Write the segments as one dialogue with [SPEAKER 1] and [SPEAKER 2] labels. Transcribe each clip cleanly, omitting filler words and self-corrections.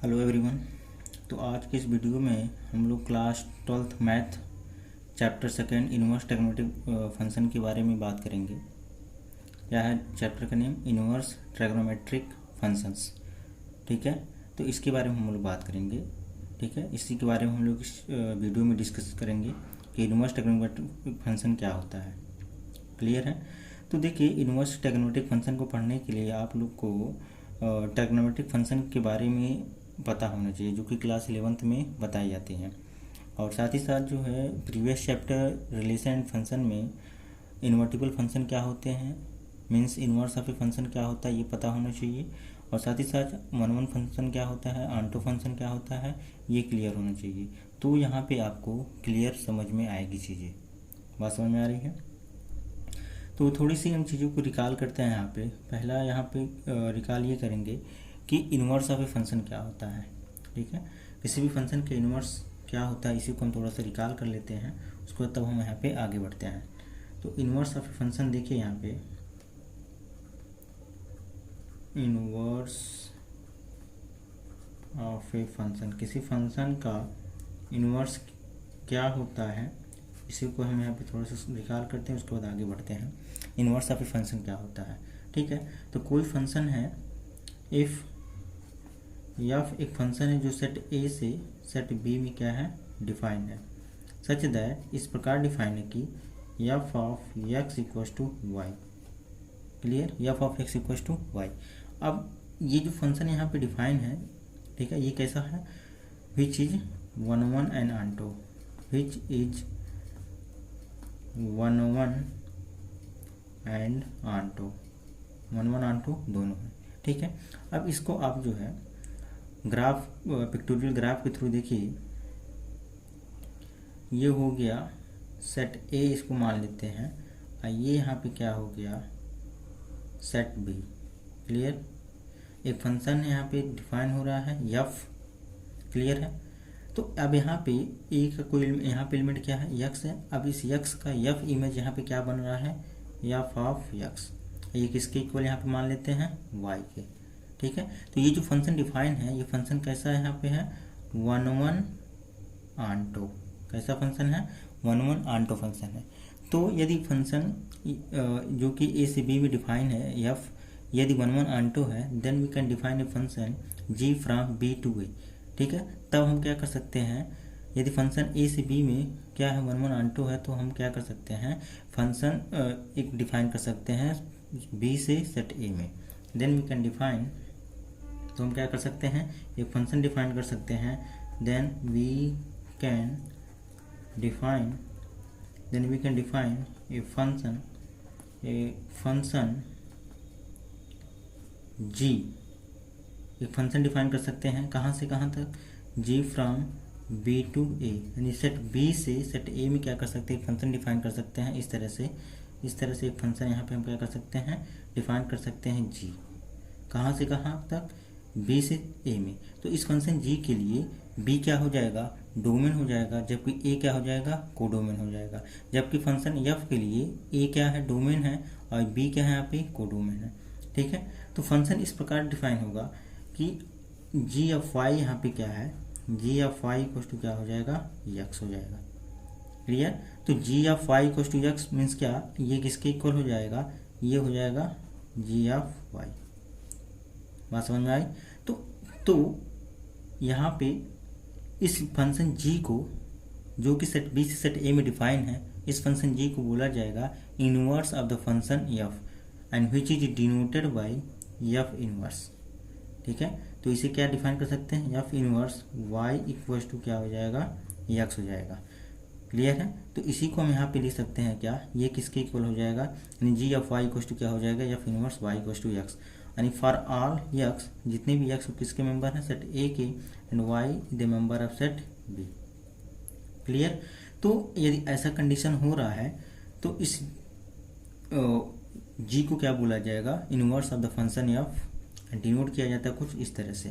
[SPEAKER 1] Hello everyone. तो आज के इस वीडियो में हम लोग class 12th math chapter second inverse trigonometric function के बारे में बात करेंगे। क्या है चैप्टर का नेम? Inverse trigonometric functions. ठीक है, तो इसके बारे में हम लोग बात करेंगे। ठीक है, इसी के बारे में हम लोग इस वीडियो में डिस्कस करेंगे कि इनवर्स ट्रिग्नोमेट्रिक फंक्शन क्या होता है। क्लियर है? तो देखिए, इनवर्स ट्रिग्नोमेट्रिक फंक्शन को पढ़ने के लिए आप लोग को ट्रिग्नोमेट्रिक फंक्शन के बारे में पता होना चाहिए, जो कि क्लास 11th में बताई जाती हैं। और साथ ही साथ जो है previous chapter relation and function में इन्वर्टिबल फंक्शन क्या होते हैं, means inverse of a function क्या होता है, ये पता होना चाहिए। और साथ ही साथ वन फंक्शन क्या होता है, आंटो फंक्शन क्या होता है, ये क्लियर होना चाहिए। तो यहाँ पे आपको क्लियर समझ में आएगी चीज़ें। बात समझ में आ रही है? तो थोड़ी सी इन चीज़ों को रिकॉल करते हैं। यहाँ पे पहला यहाँ पे रिकॉल ये करेंगे कि इन्वर्स ऑफ ए फंक्शन क्या होता है। ठीक है, किसी भी फंक्शन के इन्वर्स क्या होता है, इसी को हम थोड़ा सा रिकॉल कर लेते हैं, उसको तब हम यहाँ पे आगे बढ़ते हैं। तो इन्वर्स ऑफ ए फंक्शन देखिए, यहाँ पे इन्वर्स ऑफ ए फंक्शन, किसी फंक्शन का इन्वर्स क्या होता है, इसी को हम यहाँ पे थोड़ा सा रिकॉल करते हैं, उसके बाद आगे बढ़ते हैं। इन्वर्स ऑफ ए फंक्शन क्या होता है? ठीक है, तो कोई फंक्शन है, इफ़ एफ एक फंक्शन है जो सेट ए से सेट बी में क्या है, डिफाइंड है, सच दैट इस प्रकार डिफाइंड है कि f of x equals to y. Clear? F of x equals to y. अब ये जो फंक्शन यहाँ पे डिफाइन है, ठीक है, ये कैसा है? Which is one one and onto, which is one one and onto, one one onto दोनों है। ठीक है, अब इसको आप जो है ग्राफ, पिक्टोरियल ग्राफ के थ्रू देखिए, ये हो गया सेट ए, इसको मान लेते हैं, और ये यहाँ पे क्या हो गया, सेट बी। क्लियर? एक फंक्शन यहाँ पे डिफाइन हो रहा है एफ। क्लियर है? तो अब यहाँ पे ए का कोई यहाँ पे एलिमेंट क्या है, यक्स है। अब इस यक्स का एफ इमेज यहाँ पे क्या बन रहा है, एफ ऑफ यक्स। ये किसके इक्वल यहाँ पे मान लेते हैं, वाई के। ठीक है, तो ये जो फंक्शन डिफाइन है, ये फंक्शन कैसा है, यहाँ पे है वन वन आंटो। कैसा फंक्शन है? वन वन आंटो फंक्शन है। तो यदि फंक्शन जो कि ए से बी में डिफाइन है एफ, यदि वन वन आंटो है, then we can define a function G from B to A. ठीक है, तब हम क्या कर सकते हैं, यदि फंक्शन ए से बी में क्या है, वन वन आंटो है, तो हम क्या कर सकते हैं, फंक्शन एक डिफाइन कर सकते हैं बी से सेट ए में। देन वी कैन डिफाइन, तो हम क्या कर सकते हैं, एक फंक्शन डिफाइन कर सकते हैं। Then we can define a function G, एक फंक्शन डिफाइन कर सकते हैं, कहाँ से कहाँ तक, जी फ्रॉम बी टू ए, यानी सेट बी से सेट ए में क्या कर सकते हैं, एक फंक्शन डिफाइन कर सकते हैं। इस तरह से एक फंक्शन यहाँ पे हम क्या कर सकते हैं, डिफाइन कर सकते हैं जी, कहाँ से कहाँ तक, बी से ए में। तो इस फंक्शन जी के लिए बी क्या हो जाएगा, डोमेन हो जाएगा, जबकि ए क्या हो जाएगा, कोडोमेन हो जाएगा। जबकि फंक्शन एफ के लिए ए क्या है, डोमेन है, और बी क्या है, यहाँ पे कोडोमेन है। ठीक है, तो फंक्शन इस प्रकार डिफाइन होगा कि जी ऑफ वाई यहाँ पे क्या है, G of Y equal to क्या हो जाएगा, यक्स हो जाएगा। क्लियर? तो G of Y equal to X means क्या, ये किसके इक्वल हो जाएगा, ये हो जाएगा जी ऑफ वाई। बात समझ में आई? तो यहाँ पे इस फंक्शन जी को, जो कि सेट बी से सेट ए में डिफाइन है, इस फंक्शन जी को बोला जाएगा inverse of the function F, and which is denoted by F inverse. ठीक है, तो इसे क्या डिफाइन कर सकते हैं, F inverse Y equals to क्या हो जाएगा, यक्स हो जाएगा। क्लियर है? तो इसी को हम यहाँ पे लिख सकते हैं क्या, ये किसके इक्वल हो जाएगा, यानी g of y equals to क्या हो जाएगा, f inverse Y equals to x. यानी फॉर ऑल यक्स, जितने भी यक्स किसके मेंबर हैं, सेट ए के, and y the member of set B. Clear? तो यदि ऐसा कंडीशन हो रहा है, तो इस जी को क्या बोला जाएगा, inverse of the function F, denote किया जाता है कुछ इस तरह से।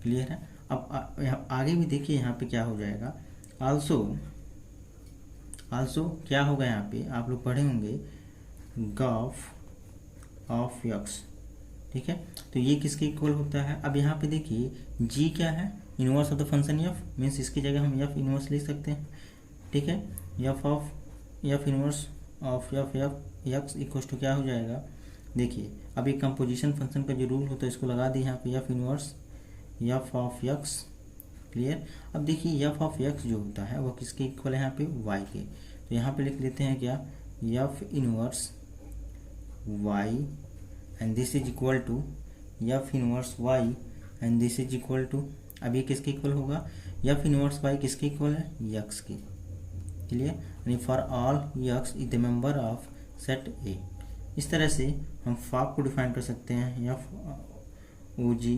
[SPEAKER 1] क्लियर है? अब यहाँ आगे भी देखिए, यहाँ पे क्या हो जाएगा, आल्सो क्या होगा, यहाँ पे आप लोग पढ़े होंगे गाफ ऑफ यक्स। ठीक है। तो ये किसके इक्वल होता है? अब यहाँ पे देखिए जी क्या है, inverse of the function F, means इसकी जगह हम एफ इनवर्स लिख सकते हैं, ठीक है। F inverse of f x equal to क्या हो जाएगा, देखिए अब एक कंपोजिशन फंक्शन का जो रूल होता है इसको लगा दिए यहाँ पे, F inverse F of x, clear. अब देखिए एफ ऑफ एक्स जो होता है वो किसके इक्वल है यहाँ पे, वाई के। तो यहाँ पे लिख लेते हैं क्या, f inverse y and this is equal to f inverse y and this is equal to, अब ये किसके इक्वल होगा, एफ इनवर्स वाई किसके इक्वल है, एक्स के, क्लियर। यानी for all x is the member of set A. इस तरह से हम फाप को डिफाइन कर सकते हैं, f o g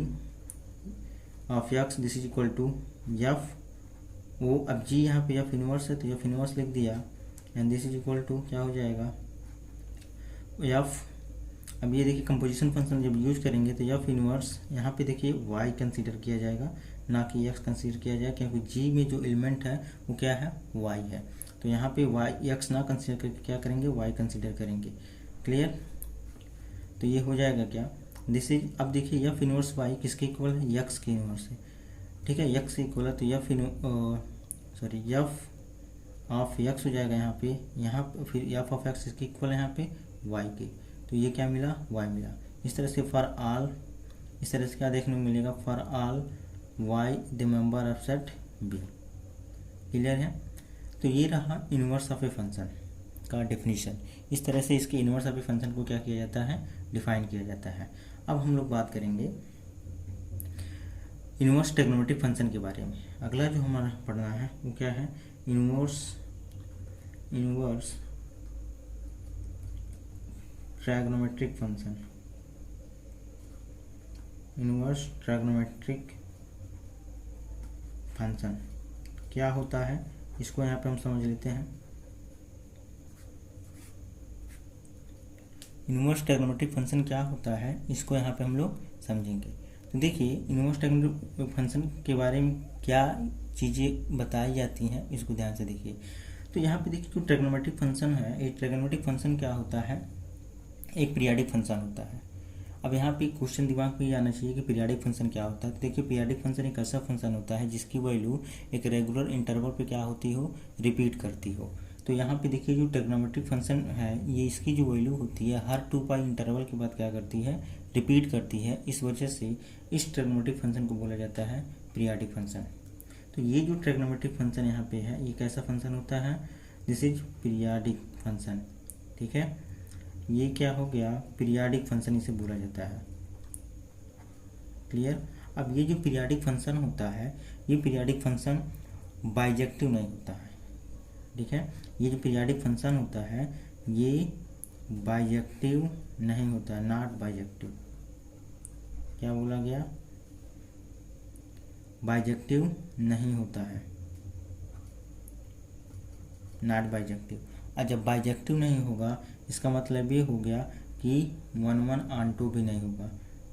[SPEAKER 1] of x this is equal to f o, अब जी यहाँ पे एफ इनवर्स है तो एफ इनवर्स लिख दिया and this is equal to क्या हो जाएगा, एफ, अब ये देखिए कंपोजिशन फंक्शन जब यूज करेंगे तो एफ इनवर्स यहाँ पे देखिए वाई कंसीडर किया जाएगा, ना कि एक्स कंसीडर किया जाएगा, क्योंकि जी में जो एलिमेंट है वो क्या है, वाई है। तो यहाँ पे वाई एक्स ना कंसीडर करके क्या करेंगे, वाई कंसीडर करेंगे, क्लियर। तो ये हो जाएगा क्या, दिस इज, अब देखिए एफ इनवर्स वाई किसके इक्वल है, एक्स के इनवर्स है, ठीक है, एक्स के इक्वल है। तो एफ ऑफ एक्स हो जाएगा यहाँ पे, फिर एफ ऑफ एक्स इसके इक्वल है यहाँ पे वाई के, तो ये क्या मिला, वाई मिला। इस तरह से फॉर ऑल, इस तरह से क्या देखने को मिलेगा, for all y the member of set B, clear है। तो ये रहा इनवर्स ऑफ ए फंक्शन का डेफिनेशन। इस तरह से इसके इनवर्स ऑफ ए फंक्शन को क्या किया जाता है, डिफाइन किया जाता है। अब हम लोग बात करेंगे इनवर्स ट्रिग्नोमेट्रिक फंक्शन के बारे में। अगला जो हमारा पढ़ना है वो क्या है, inverse trigonometric function, inverse trigonometric function क्या होता है, इसको यहाँ पे हम समझ लेते हैं। इनवर्स ट्रिग्नोमेट्रिक फंक्शन क्या होता है, इसको यहाँ पे हम लोग समझेंगे। तो देखिए इनवर्स ट्रिग्नोमेट्रिक फंक्शन के बारे में क्या चीज़ें बताई जाती हैं, इसको ध्यान से देखिए। तो यहाँ पे देखिए जो ट्रिग्नोमेट्रिक फंक्शन है, ये ट्रिग्नोमेट्रिक फंक्शन क्या होता है, एक पीरियाडिक फंक्शन होता है। अब यहाँ पे क्वेश्चन दिमाग में ये आना चाहिए कि पीरियाडिक फंक्शन क्या होता है। तो देखिए पीरियाडिक फंक्शन एक ऐसा फंक्शन होता है जिसकी वैल्यू एक रेगुलर इंटरवल पे क्या होती हो, रिपीट करती हो। तो यहाँ पे देखिए जो ट्रिग्नोमेट्रिक फंक्शन है, ये इसकी जो वैल्यू होती है हर 2 पाई इंटरवल के बाद क्या करती है, रिपीट करती है। इस वजह से इस ट्रिग्नोमेट्रिक फंक्शन को बोला जाता है पीरियाडिक फंक्शन। तो ये जो ट्रिग्नोमेट्रिक फंक्शन यहाँ पे है, ये कैसा फंक्शन होता है, दिस इज पीरियाडिक फंक्शन, ठीक है। ये क्या हो गया, पीरियाडिक फंक्शन इसे बोला जाता है, क्लियर। अब ये जो पीरियाडिक फंक्शन होता है, ये पीरियाडिक फंक्शन बाइजेक्टिव नहीं होता है, ठीक है। ये जो पीरियाडिक फंक्शन होता है ये बाइजेक्टिव नहीं होता है, नॉट बाइजेक्टिव। क्या बोला गया, बाइजेक्टिव नहीं होता है, नॉट बाइजेक्टिव। और जब बाइजेक्टिव नहीं होगा इसका मतलब ये हो गया कि 1-1 भी नहीं होगा,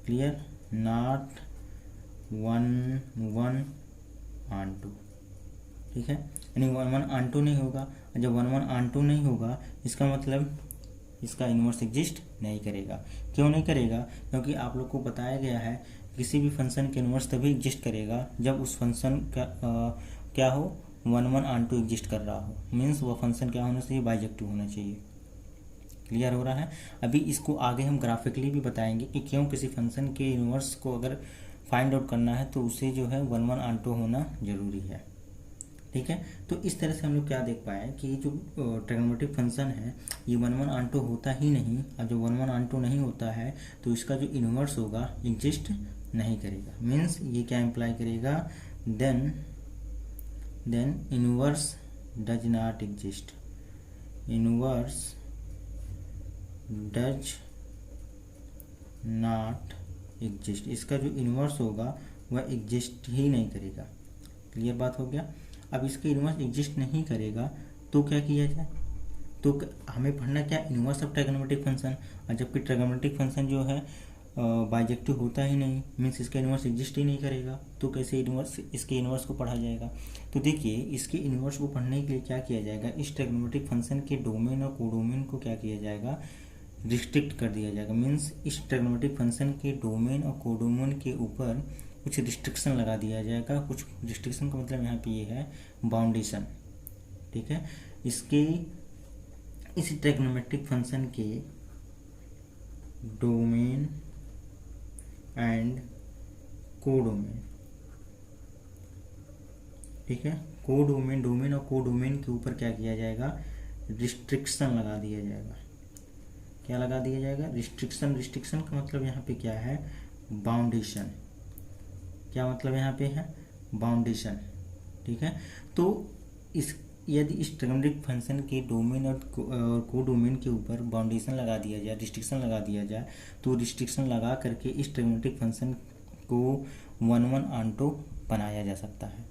[SPEAKER 1] क्लियर, नॉट 1-1, ठीक है। यानी 1-1 नहीं होगा, और जब 1-1 नहीं होगा इसका मतलब इसका इन्वर्स एग्जिस्ट नहीं करेगा। क्यों नहीं करेगा, क्योंकि आप लोग को बताया गया है किसी भी फंक्शन के इन्वर्स तभी एग्जिस्ट करेगा जब उस फंक्शन का क्या हो, 1-1 एग्जिस्ट कर रहा हो, मीन्स वह फंक्शन क्या होना चाहिए, बाइजेक्टिव होना चाहिए, क्लियर हो रहा है। अभी इसको आगे हम ग्राफिकली भी बताएंगे कि क्यों किसी फंक्शन के इन्वर्स को अगर फाइंड आउट करना है तो उसे जो है 1-1 होना जरूरी है, ठीक है। तो इस तरह से हम लोग क्या देख पाए कि जो ट्रिग्नोमेट्रिक फंक्शन है ये 1-1 होता ही नहीं, और जब 1-1 नहीं होता है तो इसका जो इन्वर्स होगा एग्जिस्ट नहीं करेगा। मीन्स ये क्या इम्प्लाई करेगा, then inverse does not exist, inverse does not exist, इसका जो इन्वर्स होगा वह एग्जिस्ट ही नहीं करेगा, क्लियर बात हो गया। अब इसका इन्वर्स एग्जिस्ट नहीं करेगा तो क्या किया जाए, तो हमें पढ़ना क्या, इन्वर्स ऑफ ट्रिग्नोमेट्रिक फंक्शन। और जबकि ट्रिग्नोमेट्रिक फंक्शन जो है बाइजेक्टिव होता ही नहीं, मीन्स इसका इन्वर्स एग्जिस्ट ही नहीं करेगा, तो कैसे इन्वर्स इसके इन्वर्स को पढ़ा जाएगा। तो देखिए इसके इन्वर्स को पढ़ने के लिए क्या किया जाएगा, इस ट्रिग्नोमेट्रिक फंक्शन के डोमेन और कोडोमेन को क्या किया जाएगा, रिस्ट्रिक्ट कर दिया जाएगा। मीन्स इस ट्रिग्नोमेट्रिक फंक्शन के डोमेन और कोडोमेन के ऊपर कुछ रिस्ट्रिक्शन लगा दिया जाएगा। कुछ रिस्ट्रिक्शन का मतलब यहाँ पे ये है बाउंडेशन, ठीक है। इसके इस ट्रिग्नोमेट्रिक फंक्शन के डोमेन एंड कोडोमेन, ठीक है, कोडोमेन, डोमेन और कोडोमेन के ऊपर क्या किया जाएगा, रिस्ट्रिक्शन लगा दिया जाएगा। क्या लगा दिया जाएगा, रिस्ट्रिक्शन। रिस्ट्रिक्शन का मतलब यहाँ पे क्या है, बाउंडेशन। क्या मतलब यहाँ पे है, बाउंडेशन, ठीक है। तो इस यदि इस ट्रिग्नोमेट्रिक फंक्शन के डोमेन और कोडोमेन के ऊपर बाउंडेशन लगा दिया जाए, रिस्ट्रिक्शन लगा दिया जाए, तो रिस्ट्रिक्शन लगा करके इस ट्रिग्नोमेट्रिक फंक्शन को 1-1 ऑन्टो बनाया जा सकता है।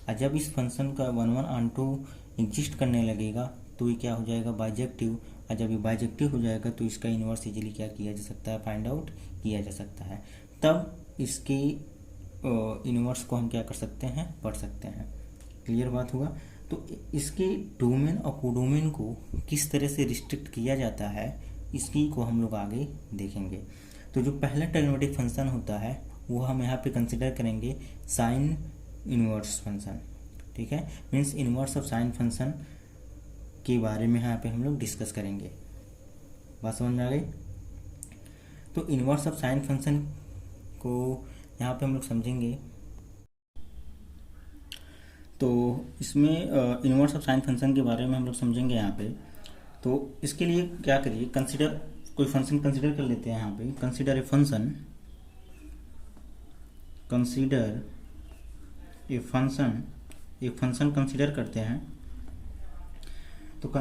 [SPEAKER 1] और जब इस फंक्शन का 1-1 ऑन्टो एग्जिस्ट करने लगेगा तो ये क्या हो जाएगा, बाइजेक्टिव। और जब ये बाइजेक्टिव हो जाएगा तो इसका इन्वर्स इजीली क्या किया जा सकता है, फाइंड आउट किया जा सकता है। तब इसके इन्वर्स को हम क्या कर सकते हैं, पढ़ सकते हैं। क्लियर बात हुआ। तो इसके डोमेन और कोडोमेन को किस तरह से रिस्ट्रिक्ट किया जाता है, इसकी को हम लोग आगे देखेंगे। तो जो पहला ट्रिग्नोमेट्रिक फंक्शन होता है वो हम यहाँ पे कंसिडर करेंगे साइन इनवर्स फंक्शन, ठीक है। Means inverse of sine function के बारे में यहाँ पे हम लोग डिस्कस करेंगे। बात समझ में आ गई। तो इनवर्स ऑफ साइन फंक्शन को यहाँ पे हम लोग समझेंगे। तो इसमें इनवर्स ऑफ साइन फंक्शन के बारे में हम लोग समझेंगे यहाँ पे। तो इसके लिए क्या करिए, कंसिडर कोई फंक्शन कंसिडर कर लेते हैं यहाँ पे। Consider a function, consider a function, एक फंक्शन कंसिडर करते हैं। तो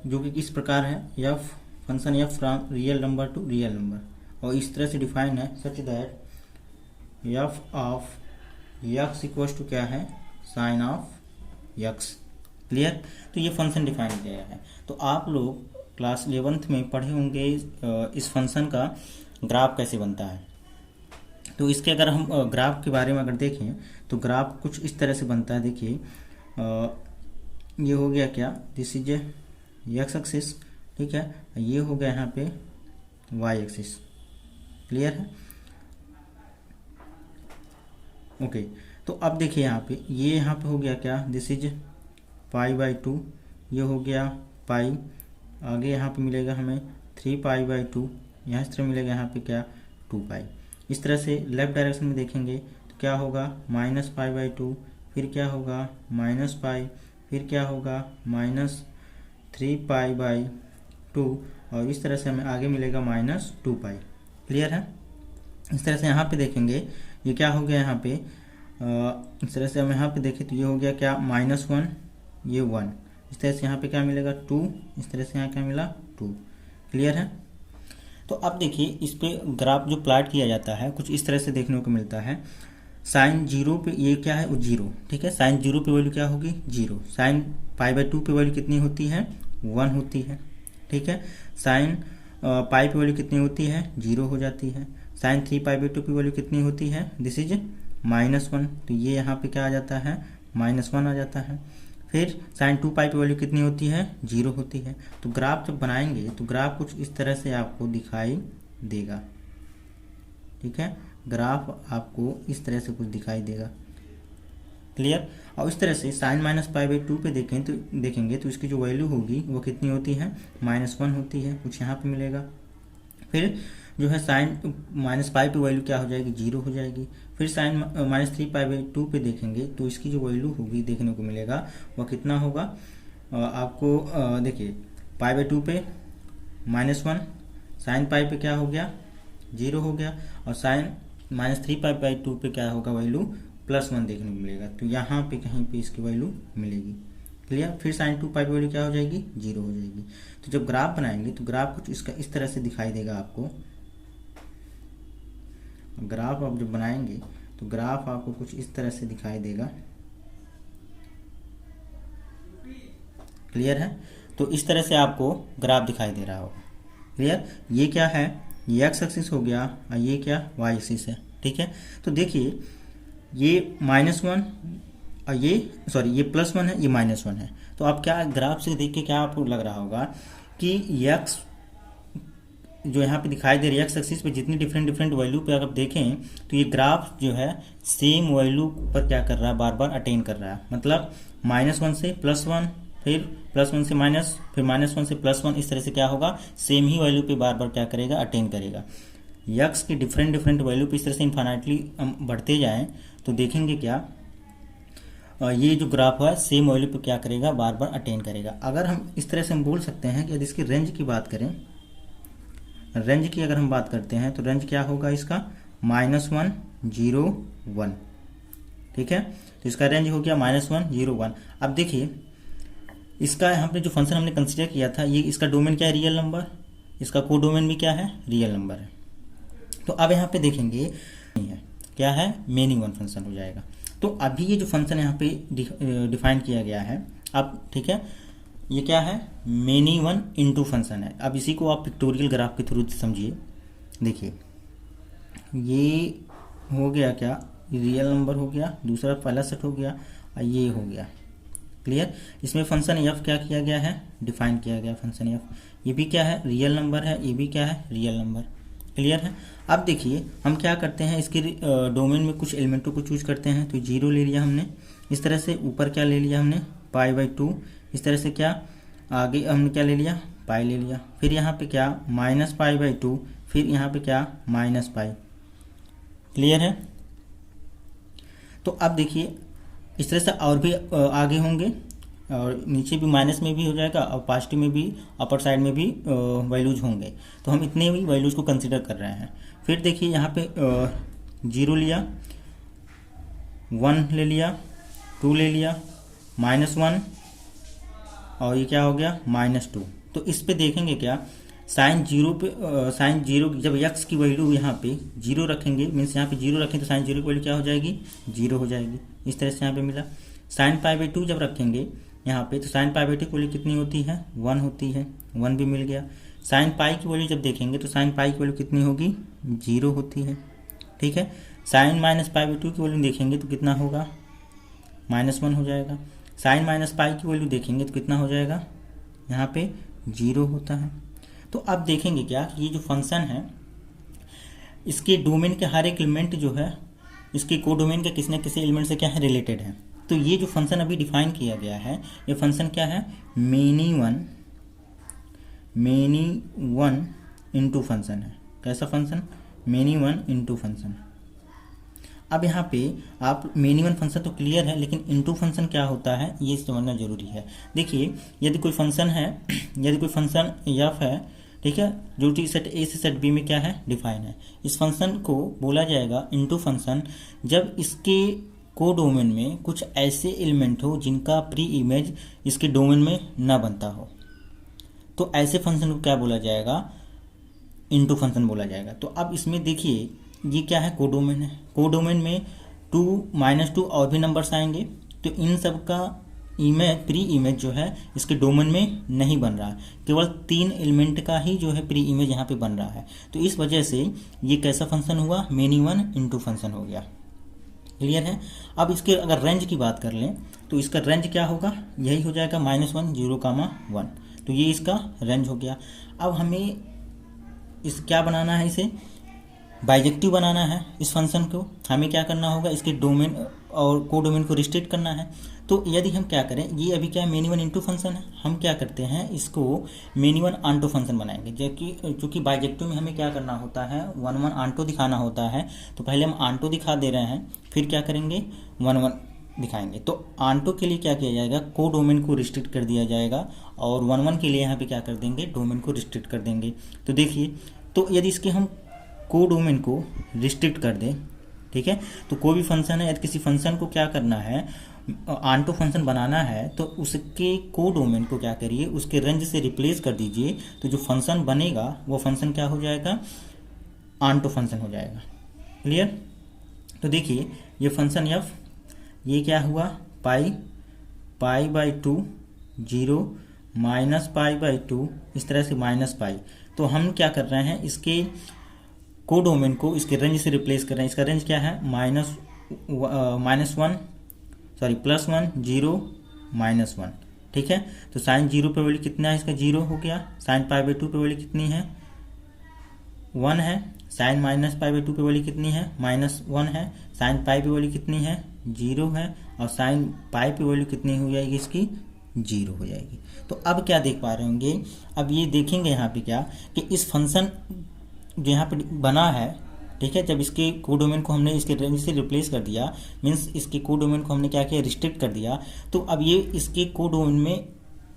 [SPEAKER 1] जो कि किस प्रकार है, f function f from real number to real number, और इस तरह से डिफाइन है such that f of x equals to क्या है, साइन ऑफ एक्स। क्लियर। तो ये फंक्शन डिफाइन किया है। तो आप लोग क्लास 11th में पढ़े होंगे इस फंक्शन का ग्राफ कैसे बनता है। तो इसके अगर हम ग्राफ के बारे में अगर देखें तो ग्राफ कुछ इस तरह से बनता है। देखिए ये हो गया क्या, दिस इज एक्स एक्सिस, ठीक है। ये हो गया यहाँ पे वाई एक्सिस। क्लियर है, ओके। तो अब देखिए यहाँ पे ये यहाँ पे हो गया क्या, दिस इज π/2, ये हो गया पाई। आगे यहाँ पे मिलेगा हमें 3π/2, यहाँ इस तरह मिलेगा यहाँ पे क्या, 2π। इस तरह से लेफ्ट डायरेक्शन में देखेंगे तो क्या होगा, -π/2, फिर क्या होगा -π, फिर क्या होगा -3π/2, और इस तरह से हमें आगे मिलेगा -2π। क्लियर है। इस तरह से यहाँ पे देखेंगे ये क्या हो गया, यहाँ पे इस तरह से हम यहाँ पे देखें तो ये हो गया क्या, -1, ये 1। इस तरह से यहाँ पे क्या मिलेगा 2, इस तरह से यहाँ क्या मिला 2। क्लियर है। तो अब देखिए इस पे ग्राफ जो प्लॉट किया जाता है कुछ इस तरह से देखने को मिलता है। साइन 0 पे ये क्या है, वो 0, ठीक है। साइन 0 पे वैल्यू क्या होगी, 0। साइन π/2 पे वैल्यू कितनी होती है, 1 होती है, ठीक है। साइन पाई पे वैल्यू कितनी होती है, 0 हो जाती है। साइन 3π/2 की वैल्यू कितनी होती है, दिस इज -1, तो ये यहाँ पे क्या आ जाता है, -1 आ जाता है। फिर साइन 2π पे वैल्यू कितनी होती है, 0 होती है। तो ग्राफ जब बनाएंगे तो ग्राफ कुछ इस तरह से आपको दिखाई देगा, ठीक है। ग्राफ आपको इस तरह से कुछ दिखाई देगा। क्लियर। और इस तरह से साइन -π/2 पे देखेंगे तो इसकी जो वैल्यू होगी वो कितनी होती है, -1 होती है, कुछ यहाँ पे मिलेगा। फिर जो है साइन -π पे वैल्यू क्या हो जाएगी, 0 हो जाएगी। फिर साइन -3π/2 पे देखेंगे तो इसकी जो वैल्यू होगी देखने को मिलेगा वह कितना होगा, आपको देखिए π/2 पे -1, साइन पाई पे क्या हो गया, 0 हो गया, और साइन -3π/2 पे क्या होगा, वैल्यू +1 देखने को मिलेगा। तो यहाँ पे कहीं पे इसकी वैल्यू मिलेगी। क्लियर। फिर साइन 2π पे वैल्यू क्या हो जाएगी, 0 हो जाएगी। तो जब ग्राफ बनाएंगे तो ग्राफ कुछ इसका इस तरह से दिखाई देगा आपको। ग्राफ आप जब बनाएंगे तो ग्राफ आपको कुछ इस तरह से दिखाई देगा। क्लियर है। तो इस तरह से आपको ग्राफ दिखाई दे रहा होगा। क्लियर। ये क्या है, ये एक्स एक्सिस हो गया और ये क्या, वाई एक्सिस है, ठीक है। तो देखिए ये -1 और ये +1 है, ये -1 है। तो आप क्या ग्राफ से देख के क्या आपको लग रहा होगा कि जो यहाँ पे दिखाई दे रही है एक्स एक्सिस पे जितनी डिफरेंट डिफरेंट वैल्यू पे अगर देखें तो ये ग्राफ जो है सेम वैल्यू पर क्या कर रहा है, बार बार अटेन कर रहा है। मतलब -1 से +1, फिर +1 से माइनस, फिर -1 से +1, इस तरह से क्या होगा, सेम ही वैल्यू पे बार बार क्या करेगा, अटेन करेगा। यक्स की डिफरेंट डिफरेंट वैल्यू पे इस तरह से इन्फाइनाइटली हम बढ़ते जाएँ तो देखेंगे क्या, ये जो ग्राफ है सेम वैल्यू पे क्या करेगा, बार बार अटेन करेगा। अगर हम इस तरह से हम बोल सकते हैं कि यदि इसकी रेंज की बात करें, रेंज की अगर हम बात करते हैं तो रेंज क्या होगा इसका, -1 0 1। ठीक है, तो इसका रेंज हो गया -1 0 1। अब देखिए इसका यहाँ पे जो फंक्शन हमने कंसिडर किया था, ये इसका डोमेन क्या है, रियल नंबर, इसका को डोमेन भी क्या है, रियल नंबर है। तो अब यहाँ पे देखेंगे क्या है, मेनी वन फंक्शन हो जाएगा। तो अभी ये जो फंक्शन यहाँ पे डिफाइन किया गया है अब, ठीक है, ये क्या है, मेनी वन इनटू फंक्शन है। अब इसी को आप पिक्टोरियल ग्राफ के थ्रू समझिए। देखिए ये हो गया क्या, रियल नंबर हो गया, दूसरा पहला सेट हो गया और ये हो गया, क्लियर। इसमें फंक्शन एफ क्या किया गया है, डिफाइन किया गया फंक्शन एफ। ये भी क्या है, रियल नंबर है, ये भी क्या है, रियल नंबर, क्लियर है। अब देखिए हम क्या करते हैं, इसके डोमेन में कुछ एलिमेंटों को चूज करते हैं। तो 0 ले लिया हमने, इस तरह से ऊपर क्या ले लिया हमने, π/2, इस तरह से क्या आगे हमने क्या ले लिया, पाई ले लिया। फिर यहाँ पे क्या -π/2, फिर यहाँ पे क्या -π, क्लियर है। तो अब देखिए इस तरह से और भी आगे होंगे, और नीचे भी माइनस में भी हो जाएगा और पॉजिटिव में भी, अपर साइड में भी वैल्यूज होंगे। तो हम इतने भी वैल्यूज को कंसिडर कर रहे हैं। फिर देखिए यहाँ पे 0 लिया, 1 ले लिया, 2 ले लिया, -1 और ये क्या हो गया, -2। तो इस पे देखेंगे क्या, साइन 0 पे साइन 0 जब यक्स की वैल्यू यहाँ पे 0 रखेंगे, मीन्स यहाँ पे 0 रखें तो साइन 0 की वैल्यू क्या हो जाएगी, 0 हो जाएगी। इस तरह से यहाँ पे मिला। साइन π/2 जब रखेंगे यहाँ पे तो साइन π/2 की वैल्यू कितनी होती है, 1 होती है, 1 भी मिल गया। साइन पाई की वैल्यू जब देखेंगे तो साइन पाई की वैल्यू कितनी होगी, 0 होती है, ठीक है। साइन -π/2 की वैल्यू देखेंगे तो कितना होगा, -1 हो जाएगा। साइन -π की वैल्यू देखेंगे तो कितना हो जाएगा, यहाँ पे 0 होता है। तो अब देखेंगे क्या, ये जो फंक्शन है इसके डोमेन के हर एक एलिमेंट जो है इसके को डोमेन के किसी न किसी एलिमेंट से क्या है, रिलेटेड है। तो ये जो फंक्शन अभी डिफाइन किया गया है, ये फंक्शन क्या है, मेनी वन इनटू फंक्शन है। कैसा function, many one into function. अब यहाँ पे आप मेनी वन फंक्शन तो क्लियर है, लेकिन इनटू फंक्शन क्या होता है ये समझना जरूरी है। देखिए यदि कोई फंक्शन है, यदि कोई फंक्शन एफ है, ठीक है, जो कि सेट ए से सेट बी में क्या है, डिफाइन है, इस फंक्शन को बोला जाएगा इनटू फंक्शन जब इसके को डोमेन में कुछ ऐसे एलिमेंट हो जिनका प्री इमेज इसके डोमेन में ना बनता हो। तो ऐसे फंक्शन को क्या बोला जाएगा, इनटू फंक्शन बोला जाएगा। तो अब इसमें देखिए ये क्या है, को डोमेन है। को डोमेन में 2 -2 और भी नंबर्स आएंगे, तो इन सब का इमेज, प्री इमेज जो है इसके डोमेन में नहीं बन रहा है, केवल 3 एलिमेंट का ही जो है प्री इमेज यहाँ पे बन रहा है। तो इस वजह से ये कैसा फंक्शन हुआ, मेनी वन इनटू फंक्शन हो गया, क्लियर है। अब इसके अगर रेंज की बात कर लें तो इसका रेंज क्या होगा, यही हो जाएगा -1 0, 1। तो ये इसका रेंज हो गया। अब हमें इस क्या बनाना है, इसे बाइजेक्टिव बनाना है। इस फंक्शन को हमें क्या करना होगा, इसके डोमेन और को डोमेन को रिस्ट्रिक्ट करना है। तो यदि हम क्या करें, ये अभी क्या है, मेनी वन इनटू फंक्शन है, हम क्या करते हैं इसको मेनी वन आंटो फंक्शन बनाएंगे। जबकि चूंकि बाइजेक्टिव में हमें क्या करना होता है, 1 1 आंटो दिखाना होता है। तो पहले हम आंटो दिखा दे रहे हैं, फिर क्या करेंगे 1 1 दिखाएंगे। तो आंटो के लिए क्या किया जाएगा, को डोमेन को रिस्ट्रिक्ट कर दिया जाएगा, और 1 1 के लिए यहाँ पे क्या कर देंगे, डोमेन को रिस्ट्रिक्ट कर देंगे। तो देखिए, तो यदि इसके हम को डोमेन को रिस्ट्रिक्ट कर दें, ठीक है, तो कोई भी फंक्शन है, यदि किसी फंक्शन को क्या करना है, आंटो फंक्शन बनाना है, तो उसके को डोमेन को क्या करिए, उसके रेंज से रिप्लेस कर दीजिए। तो जो फंक्शन बनेगा वो फंक्शन क्या हो जाएगा, आंटो फंक्शन हो जाएगा, क्लियर। तो देखिए ये फंक्शन एफ, ये क्या हुआ, π/2 0 -π/2, इस तरह से -π। तो हम क्या कर रहे हैं, इसके को डोमेन को इसके रेंज से रिप्लेस कर रहे हैं। इसका रेंज क्या है, +1 0 -1, ठीक है। तो साइन 0 पे वैल्यू कितना है इसका, 0 हो गया। साइन π/2 पे वैल्यू कितनी है, 1 है, साइन माइनस पाई बाई 2 पे वैल्यू कितनी है, -1 है, साइन पाई पे वैल्यू कितनी है, 0 है, और साइन पाई पे वैल्यू कितनी हो जाएगी इसकी, 0 हो जाएगी। तो अब क्या देख पा रहे होंगे, अब ये देखेंगे यहाँ पे क्या कि इस फंक्शन जो यहाँ पे बना है, ठीक है, जब इसके कोडोमेन को हमने इसके रेंज से रिप्लेस कर दिया, मीन्स इसके कोडोमेन को हमने क्या किया, रिस्ट्रिक्ट कर दिया, तो अब ये इसके कोडोमेन में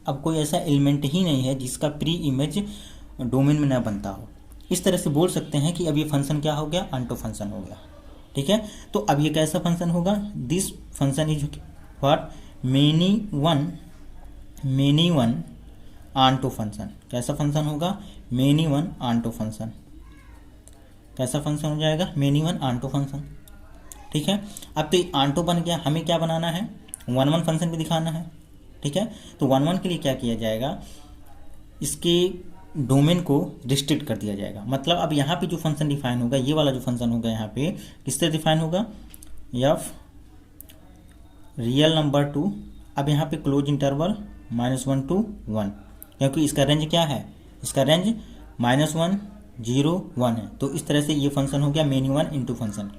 [SPEAKER 1] अब कोई ऐसा एलिमेंट ही नहीं है जिसका प्री इमेज डोमेन में ना बनता हो। इस तरह से बोल सकते हैं कि अब ये फंक्शन क्या हो गया, ऑनटो फंक्शन हो गया, ठीक है। तो अब ये कैसा फंक्शन होगा, this function is what, many one onto function. कैसा फंक्शन होगा, मेनी वन ऑनटो फंक्शन। कैसा फंक्शन हो जाएगा, मेनी वन ऑनटो फंक्शन, ठीक है। अब तो ऑनटो बन गया, हमें क्या बनाना है, 1 1 फंक्शन भी दिखाना है, ठीक है। तो 1 1 के लिए क्या किया जाएगा, इसके डोमेन को रिस्ट्रिक्ट कर दिया जाएगा। मतलब अब यहाँ पे जो फंक्शन डिफाइन होगा, ये वाला जो फंक्शन होगा यहाँ पे किस तरह डिफाइन होगा, एफ रियल नंबर 2, अब यहाँ पे क्लोज इंटरवल -1 to 1, क्योंकि इसका रेंज क्या है, इसका रेंज -1 0 1 है। तो इस तरह से ये फंक्शन हो गया many one into function.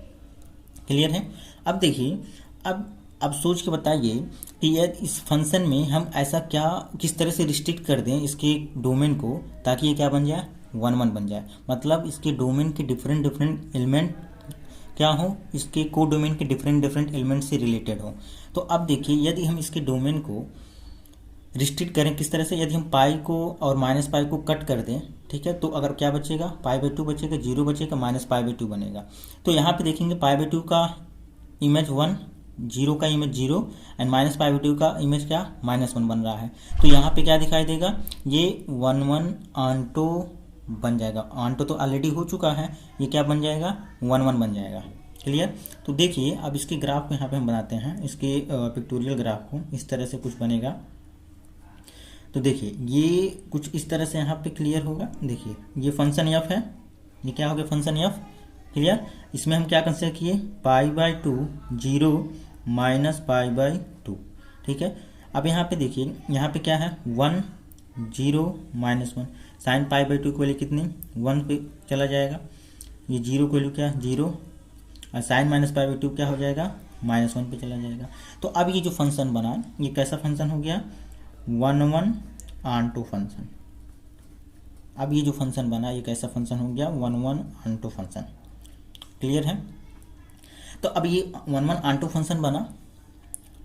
[SPEAKER 1] Clear है। अब देखिए, अब सोच के बताइए कि यदि इस फंक्शन में हम ऐसा क्या किस तरह से रिस्ट्रिक्ट कर दें इसके डोमेन को, ताकि ये क्या बन जाए, 1 1 बन जाए। मतलब इसके डोमेन के डिफरेंट एलिमेंट क्या हो, इसके को डोमेन के डिफरेंट एलिमेंट से रिलेटेड हो। तो अब देखिए, यदि हम इसके डोमेन को रिस्ट्रिक्ट करें किस तरह से, यदि हम पाई को और माइनस पाई को कट कर दें, ठीक है, तो अगर क्या बचेगा, पाई बाई 2 बचेगा, 0 बचेगा, माइनस पाई बाई 2 बनेगा। तो यहाँ पे देखेंगे पाई बाई 2 का इमेज 1, 0 का image 0 and minus pi by 2 का इमेज क्या, -1 बन रहा है। तो यहाँ पे क्या दिखाई देगा, ये 1 1 ऑनटो बन जाएगा। ऑनटो तो ऑलरेडी हो चुका है, ये क्या बन जाएगा, 1 1 बन जाएगा। क्लियर। तो देखिए, अब इसके ग्राफ को यहाँ पे हम बनाते हैं, इसके पिक्टोरियल ग्राफ को इस तरह से कुछ बनेगा। तो देखिए, ये कुछ इस तरह से यहाँ पे क्लियर होगा। देखिए, ये फंक्शन एफ है, ये क्या हो गया, फंक्शन एफ। क्लियर। इसमें हम क्या कंसिडर किए, pi by 2 0 minus pi by 2, ठीक है। अब यहाँ पे देखिए, यहाँ पे क्या है, 1 0 -1, साइन पाई बाई 2 की वैल्यू कितनी, 1 पे चला जाएगा, ये 0 की वैल्यू क्या, 0, और साइन माइनस पाई बाई 2 क्या हो जाएगा, -1 पे चला जाएगा। तो अब ये जो फंक्शन बना, ये कैसा फंक्शन हो गया, 1 1 ऑनटो फंक्शन। अब ये जो फंक्शन बना, ये कैसा फंक्शन हो गया, 1 1 ऑनटो फंक्शन। क्लियर है। तो अब ये 1 1 ऑनटो फंक्शन बना,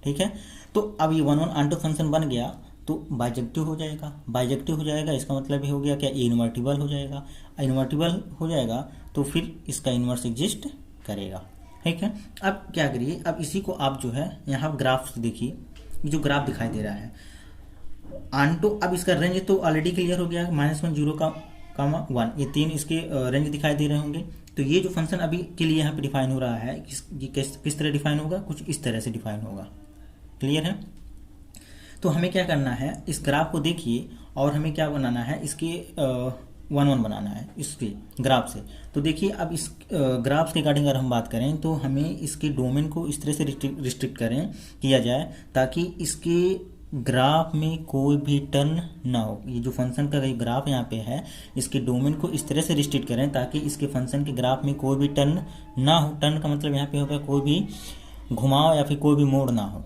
[SPEAKER 1] ठीक है। तो अब ये 1 1 ऑनटो फंक्शन बन गया, तो बाइजेक्टिव हो जाएगा। बाइजेक्टिव हो जाएगा, इसका मतलब ये हो गया क्या, इनवर्टिबल हो जाएगा। इनवर्टिबल हो जाएगा तो फिर इसका इन्वर्स एग्जिस्ट करेगा, ठीक है। अब क्या करिए, अब इसी को आप जो है यहाँ ग्राफ देखिए, जो ग्राफ दिखाई दे रहा है ऑनटो, अब इसका रेंज तो ऑलरेडी क्लियर हो गया, -1 0 का 1, ये 3 इसके रेंज दिखाई दे रहे होंगे। तो ये जो फंक्शन अभी के लिए यहाँ पे डिफाइन हो रहा है, किस तरह डिफाइन होगा, कुछ इस तरह से डिफाइन होगा। क्लियर है। तो हमें क्या करना है, इस ग्राफ को देखिए और हमें क्या बनाना है, इसके 1 1 बनाना है इसके ग्राफ से। तो देखिए, अब इस ग्राफ के रिगार्डिंग अगर हम बात करें, तो हमें इसके डोमेन को इस तरह से रिस्ट्रिक्ट किया जाए ताकि इसके ग्राफ में कोई भी टर्न ना हो। ये जो फंक्शन का ग्राफ यहाँ पे है, इसके डोमेन को इस तरह से रिस्ट्रिक्ट करें ताकि इसके फंक्शन के ग्राफ में कोई भी टर्न ना हो। टर्न का मतलब यहाँ पे होगा कोई भी घुमाव या फिर कोई भी मोड़ ना हो,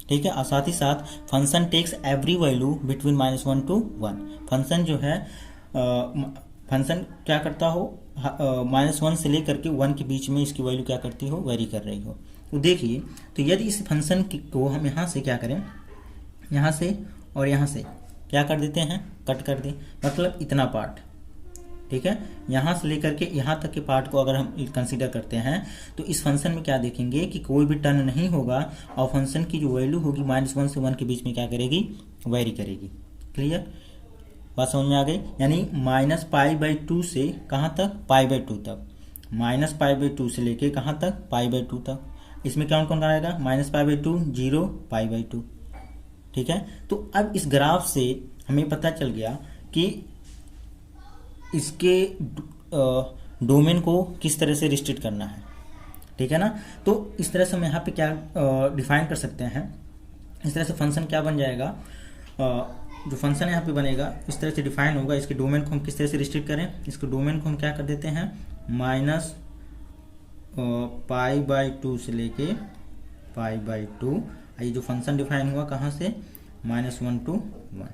[SPEAKER 1] ठीक है। और साथ ही साथ function takes every value between -1 to 1। Function जो है, फंक्शन क्या करता हो, -1 से लेकर के 1 के बीच में इसकी वैल्यू क्या करती हो, वेरी कर रही हो। तो देखिए, तो यदि इस फंक्शन को हम यहाँ से क्या करें, यहाँ से और यहाँ से क्या कर देते हैं, कट कर दें, मतलब इतना पार्ट, ठीक है। यहाँ से लेकर के यहाँ तक के पार्ट को अगर हम कंसीडर करते हैं, तो इस फंक्शन में क्या देखेंगे कि कोई भी टर्न नहीं होगा और फंक्शन की जो वैल्यू होगी -1 से 1 के बीच में क्या करेगी, वेरी करेगी। क्लियर, बात समझ में आ गई। यानी -π/2 से कहाँ तक, π/2 तक, -π/2 से लेके कहाँ तक, π/2 तक। इसमें कौन कौन आएगा, -π/2 0 π/2, ठीक है। तो अब इस ग्राफ से हमें पता चल गया कि इसके डोमेन को किस तरह से रिस्ट्रिक्ट करना है, ठीक है ना। तो इस तरह से हम यहाँ पे क्या डिफाइन कर सकते हैं, इस तरह से फंक्शन क्या बन जाएगा, जो फंक्शन यहाँ पे बनेगा इस तरह से डिफाइन होगा। इसके डोमेन को हम किस तरह से रिस्ट्रिक्ट करें, इसके डोमेन को हम क्या कर देते हैं, माइनस π/2 से लेके π/2। ये जो फंक्शन डिफाइन हुआ कहाँ से, -1 to 1।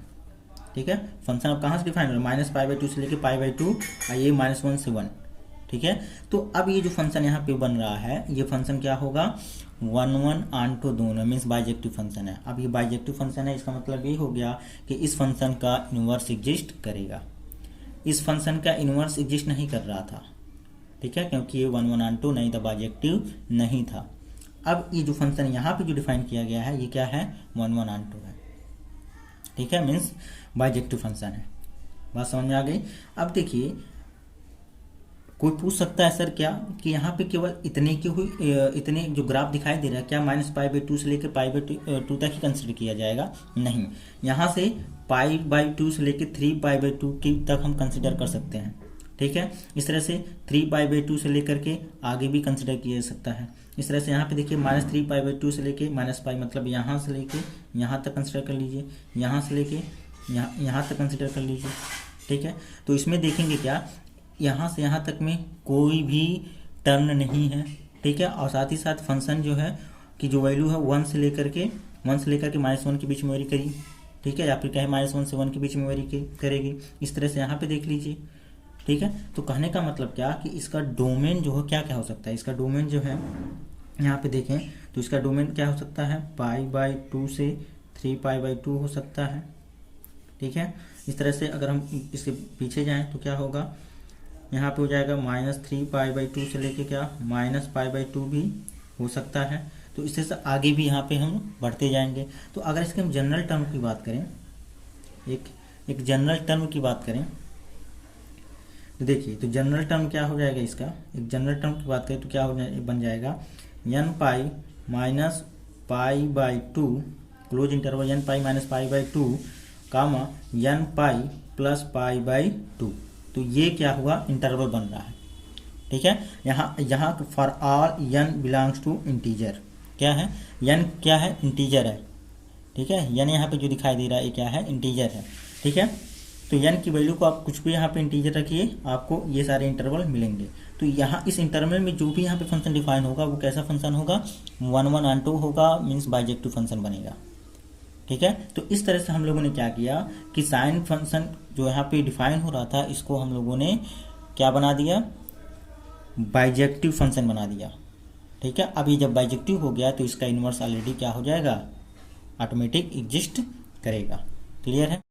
[SPEAKER 1] ठीक है, फंक्शन अब कहाँ से डिफाइन हो रहा है, -π/2 से लेके π/2, ये -1 से 1। ठीक है, तो अब ये जो फंक्शन यहाँ पे बन रहा है, ये फंक्शन क्या होगा, 1 1 ऑन टू दोनों, मीन्स बाइजेक्टिव फंक्शन है। अब ये बाइजेक्टिव फंक्शन है, इसका मतलब ये हो गया कि इस फंक्शन का इनवर्स एग्जिस्ट करेगा। इस फंक्शन का इनवर्स एग्जिस्ट नहीं कर रहा था, ठीक है, क्योंकि ये 1 1 ऑन टू नहीं था, बाइजेक्टिव नहीं था। अब ये जो फंक्शन यहाँ पे जो डिफाइन किया गया है, ये क्या है, 1 1 ऑन टू है। ठीक है, मीन्स बाइजेक्टिव फंक्शन है। बात समझ में आ गई। अब देखिए, कोई पूछ सकता है सर क्या कि यहाँ पे केवल इतने की हुई, इतने जो ग्राफ दिखाई दे रहा है, क्या -π/2 से लेकर π/2 तक ही कंसिडर किया जाएगा? नहीं, यहाँ से π/2 से लेकर 3π/2 की तक हम कंसिडर कर सकते हैं। ठीक है, इस तरह से 3π/2 से लेकर के आगे भी कंसिडर किया जा सकता है। इस तरह से यहाँ पे देखिए -3π/2 से लेके -π, मतलब यहाँ से लेके यहाँ तक कंसिडर कर लीजिए, यहाँ से लेके यहाँ तक कंसिडर कर लीजिए। ठीक है, तो इसमें देखेंगे क्या, यहाँ से यहाँ तक में कोई भी टर्म नहीं है। ठीक है, और साथ ही साथ फंक्शन जो है कि जो वैल्यू है 1 से लेकर के -1 के बीच में वेरी करी। ठीक है, या फिर कहे -1 से 1 के बीच में वेरी करेगी। इस तरह से यहाँ पे देख लीजिए। ठीक है, तो कहने का मतलब क्या कि इसका डोमेन जो है क्या क्या हो सकता है, इसका डोमेन जो है यहाँ पे देखें तो इसका डोमेन क्या हो सकता है, π/2 से 3π/2 हो सकता है। ठीक है, इस तरह से अगर हम इसके पीछे जाएं तो क्या होगा, यहाँ पे हो जाएगा -3π/2 से लेके क्या -π/2 भी हो सकता है। तो इस तरह से आगे भी यहाँ पे हम बढ़ते जाएंगे। तो अगर इसके हम जनरल टर्म की बात करें, एक जनरल टर्म की बात करें तो देखिए, तो जनरल टर्म क्या हो जाएगा इसका, एक जनरल टर्म की बात करें तो क्या बन जाएगा, nπ -π/2 क्लोज इंटरवल nπ -π/2 कामा nπ + π/2। तो ये क्या हुआ, इंटरवल बन रहा है। ठीक है, यहाँ for all n belongs to integer, क्या है, n क्या है, इंटीजर है। ठीक है, n यहाँ पे जो दिखाई दे रहा है ये क्या है, इंटीजर है। ठीक है, तो n की वैल्यू को आप कुछ भी यहाँ पे इंटीजर रखिए, आपको ये सारे इंटरवल मिलेंगे। तो यहाँ इस इंटरवल में जो भी यहाँ पे फंक्शन डिफाइन होगा वो कैसा फंक्शन होगा, 1 1 ऑन टू होगा, मीन्स बाइजेक्टिव फंक्शन बनेगा। ठीक है, तो इस तरह से हम लोगों ने क्या किया कि साइन फंक्शन जो यहाँ पे डिफाइन हो रहा था, इसको हम लोगों ने क्या बना दिया, बाइजेक्टिव फंक्शन बना दिया। ठीक है, अब ये जब बाइजेक्टिव हो गया तो इसका इनवर्स ऑलरेडी क्या हो जाएगा, ऑटोमेटिक एग्जिस्ट करेगा। क्लियर है।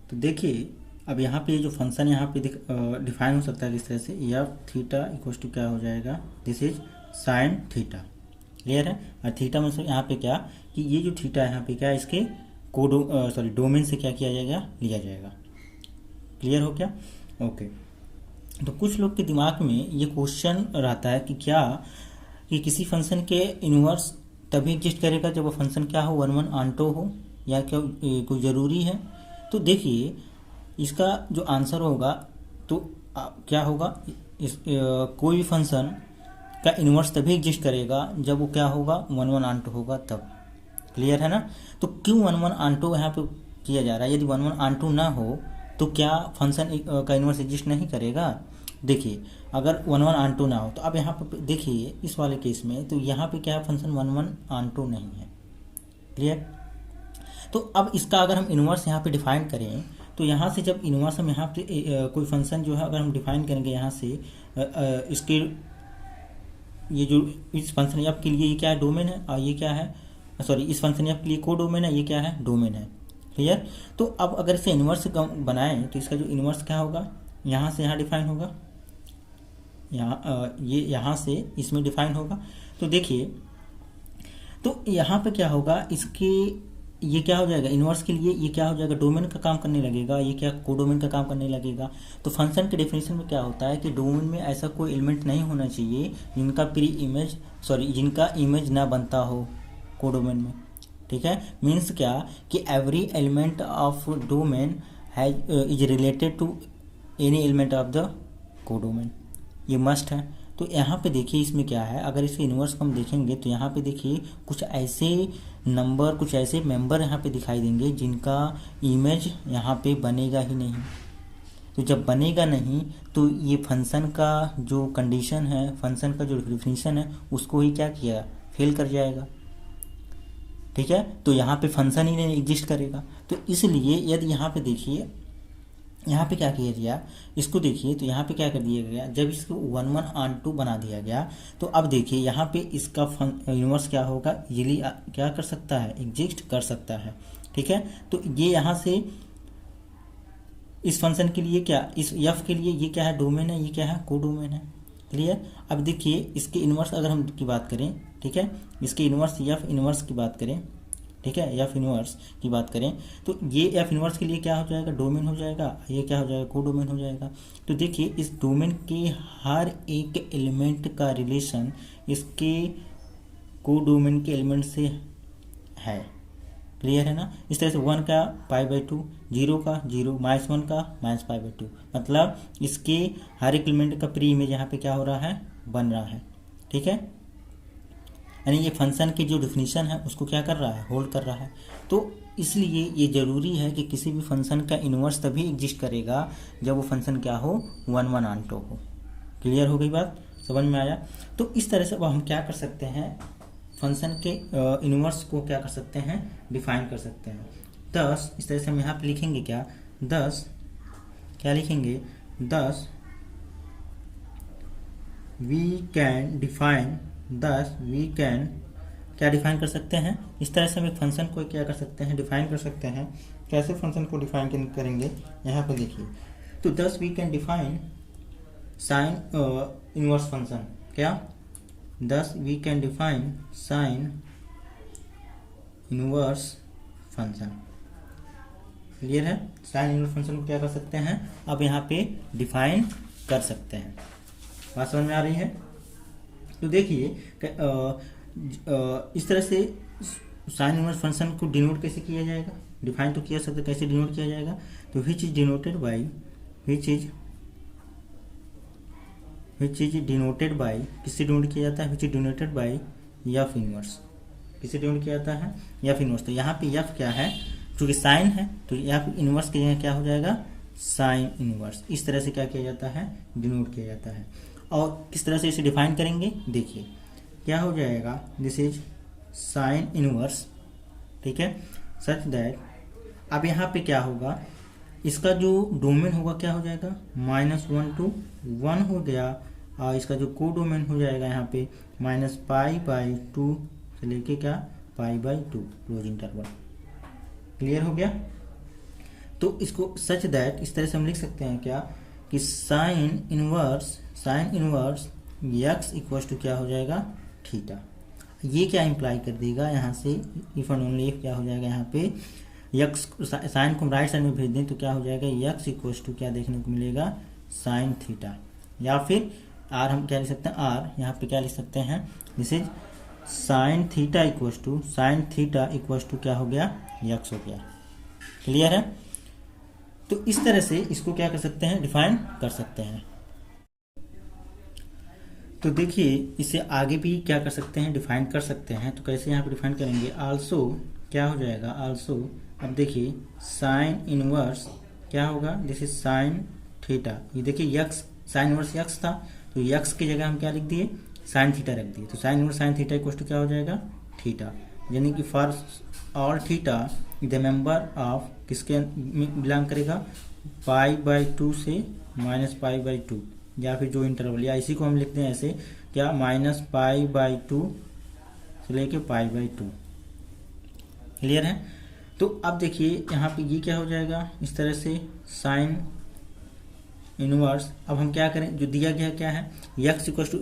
[SPEAKER 1] तो देखिए, अब यहाँ पे जो फंक्शन यहाँ पे डिफाइन हो सकता है किस तरह से, एफ थीटा इक्वल टू क्या हो जाएगा, this is sine theta. Clear है। और थीटा मतलब यहाँ पे क्या कि ये जो थीटा है यहाँ पे क्या, इसके डोमेन से क्या किया जाएगा, लिया जाएगा। क्लियर हो क्या, ओके। तो कुछ लोग के दिमाग में ये क्वेश्चन रहता है कि क्या कि किसी फंक्शन के इनवर्स तभी एग्जिस्ट करेगा जब वो फंक्शन क्या हो, 1 1 ऑन टू हो, या क्या कोई ज़रूरी है। तो देखिए, इसका जो आंसर होगा तो क्या होगा, कोई भी फंक्शन का इनवर्स तभी एग्जिस्ट करेगा जब वो क्या होगा, 1 1 ऑन टू होगा तब। क्लियर है ना। तो क्यों 1 1 ऑन टू यहाँ पे किया जा रहा है, यदि 1 1 ऑन टू ना हो तो क्या फंक्शन का इनवर्स एग्जिस्ट नहीं करेगा। देखिए, अगर 1 1 ऑन टू ना हो तो अब यहाँ पे देखिए इस वाले केस में, तो यहाँ पे क्या है, फंक्शन 1 1 ऑन टू नहीं है। क्लियर। तो अब इसका अगर हम इनवर्स यहाँ पे डिफाइन करें तो यहाँ से जब इनवर्स हम यहाँ पे कोई फंक्शन जो है अगर हम डिफाइन करेंगे यहाँ से इसके ये जो इस फंक्शन एफ के लिए ये क्या है, डोमेन है, और ये क्या है, सॉरी, इस फंक्शन एफ के लिए को डोमेन है, ये क्या है, डोमेन है। क्लियर। तो अब अगर इसे इनवर्स बनाएं तो इसका जो इनवर्स क्या होगा, यहाँ से यहाँ डिफाइन होगा, ये यहाँ से इसमें डिफाइन होगा। तो देखिए, तो यहाँ पे क्या होगा, इसके ये क्या हो जाएगा, इनवर्स के लिए ये क्या हो जाएगा, डोमेन का काम करने लगेगा, ये क्या कोडोमेन का काम करने लगेगा। तो फंक्शन के डेफिनेशन में क्या होता है कि डोमेन में ऐसा कोई एलिमेंट नहीं होना चाहिए जिनका इमेज ना बनता हो कोडोमेन में। ठीक है, मीन्स क्या कि every element of domain is related to any element of the codomain, ये मस्ट है। तो यहाँ पे देखिए इसमें क्या है, अगर इसके इन्वर्स को हम देखेंगे तो यहाँ पे देखिए कुछ ऐसे नंबर, कुछ ऐसे मेंबर यहाँ पे दिखाई देंगे जिनका इमेज यहाँ पे बनेगा ही नहीं। तो जब बनेगा नहीं तो ये फंक्शन का जो कंडीशन है, फंक्शन का जो डिफिनीशन है, उसको ही क्या किया, फेल कर जाएगा। ठीक है, तो यहाँ पे फंक्शन ही नहीं एग्जिस्ट करेगा। तो इसलिए यदि यहाँ पे देखिए, यहाँ पे क्या किया गया, इसको देखिए तो यहाँ पे क्या कर दिया गया, जब इसको 1 1 ऑन 2 बना दिया गया तो अब देखिए यहाँ पे इसका इन्वर्स क्या होगा, इजीली क्या कर सकता है, एग्जिस्ट कर सकता है। ठीक है, तो ये यहाँ से इस फंक्शन के लिए क्या, इस एफ के लिए ये क्या है, डोमेन है, ये क्या है, कोडोमेन है। क्लियर। अब देखिए इसके इन्वर्स अगर हम की बात करें, ठीक है, इसके इन्वर्स एफ इन्वर्स की बात करें, ठीक है, एफ इन्वर्स की बात करें तो ये एफ इन्वर्स के लिए क्या हो जाएगा, डोमेन हो जाएगा, ये क्या हो जाएगा, कोडोमेन हो जाएगा। तो देखिए इस डोमेन के हर एक एलिमेंट का रिलेशन इसके कोडोमेन के एलिमेंट से है। क्लियर है ना। इस तरह से 1 का π/2, 0 का 0, -1 का -π/2, मतलब इसके हर एक एलिमेंट का प्री इमेज यहाँ पे क्या हो रहा है, बन रहा है। ठीक है, यानी ये फंक्शन की जो डिफिनीशन है उसको क्या कर रहा है, होल्ड कर रहा है। तो इसलिए ये ज़रूरी है कि किसी भी फंक्शन का इन्वर्स तभी एग्जिस्ट करेगा जब वो फंक्शन क्या हो, 1 1 ऑन 2 हो। क्लियर हो गई बात, समझ में आया। तो इस तरह से अब हम क्या कर सकते हैं, फंक्शन के इन्वर्स को क्या कर सकते हैं, डिफाइन कर सकते हैं। 10 इस तरह से हम यहाँ पे लिखेंगे क्या, 10 क्या लिखेंगे, 10 we can define, 10 we can क्या डिफाइन कर सकते हैं। इस तरह से हम एक फंक्शन को क्या कर सकते हैं, डिफाइन कर सकते हैं। कैसे फंक्शन को डिफाइन करेंगे, यहाँ पे देखिए, तो 10 we can define sine inverse function, क्या, 10 we can define sine inverse function. Clear है, साइन इनवर्स फंक्शन को क्या कर सकते हैं, अब यहाँ पे डिफाइन कर सकते हैं। बात समझ में आ रही है। तो देखिए इस तरह से साइन इनवर्स फंक्शन को डिनोट कैसे किया जाएगा, डिफाइन तो किया सकते, कैसे डिनोट किया जाएगा, तो विच is denoted by, which is denoted by, किससे डिनोट किया जाता है, विच is denoted by F inverse, किससे डिनोट किया जाता है, एफ इनवर्स। तो यहाँ पे एफ क्या है, चूंकि साइन है तो एफ इनवर्स के जगह क्या हो जाएगा, साइन इनवर्स। इस तरह से क्या किया जाता है, डिनोट किया जाता है। और किस तरह से इसे डिफाइन करेंगे, देखिए क्या हो जाएगा, दिस इज साइन इनवर्स, ठीक है, सच दैट, अब यहाँ पे क्या होगा, इसका जो डोमेन होगा क्या हो जाएगा, -1 to 1 हो गया, और इसका जो को डोमेन हो जाएगा यहाँ पे -π/2 से लेके क्या π/2 क्लोज इंटरवल। क्लियर हो गया। तो इसको सच दैट इस तरह से हम लिख सकते हैं क्या, कि sine inverse x equal to क्या हो जाएगा, थीटा। ये क्या इंप्लाई कर देगा यहाँ से, इफ एंड ओनली इफ क्या हो जाएगा, यहाँ पे यक्स साइन को हम राइट साइड में भेज दें तो क्या हो जाएगा, यक्स इक्वल टू क्या देखने को मिलेगा, साइन थीटा। या फिर आर हम क्या लिख सकते हैं, आर यहाँ पे क्या लिख सकते हैं, this is sine theta equal to क्या हो गया, यक्स हो गया। क्लियर है। तो इस तरह से इसको क्या कर सकते हैं, डिफाइन कर सकते हैं। तो देखिए इसे आगे भी क्या कर सकते हैं, डिफाइन कर सकते हैं। तो कैसे यहाँ पे डिफाइन करेंगे, आल्सो क्या हो जाएगा, आल्सो, अब देखिए साइन इनवर्स क्या होगा, दिस इज साइन थीटा। ये देखिए यक्स, साइन इनवर्स यक्स था तो यक्स की जगह हम क्या लिख दिए, साइन थीटा रख दिए। तो sine inverse sine theta equal to क्या हो जाएगा, थीटा। यानी कि for all theta the member of किसके बिलोंग करेगा, π/2 से -π/2, या फिर जो इंटरवल, या इसी को हम लिखते हैं ऐसे क्या, -π/2 से लेके π/2। क्लियर है। तो अब देखिए यहाँ पे ये क्या हो जाएगा, इस तरह से साइन इनवर्स। अब हम क्या करें, जो दिया गया क्या है, x equal to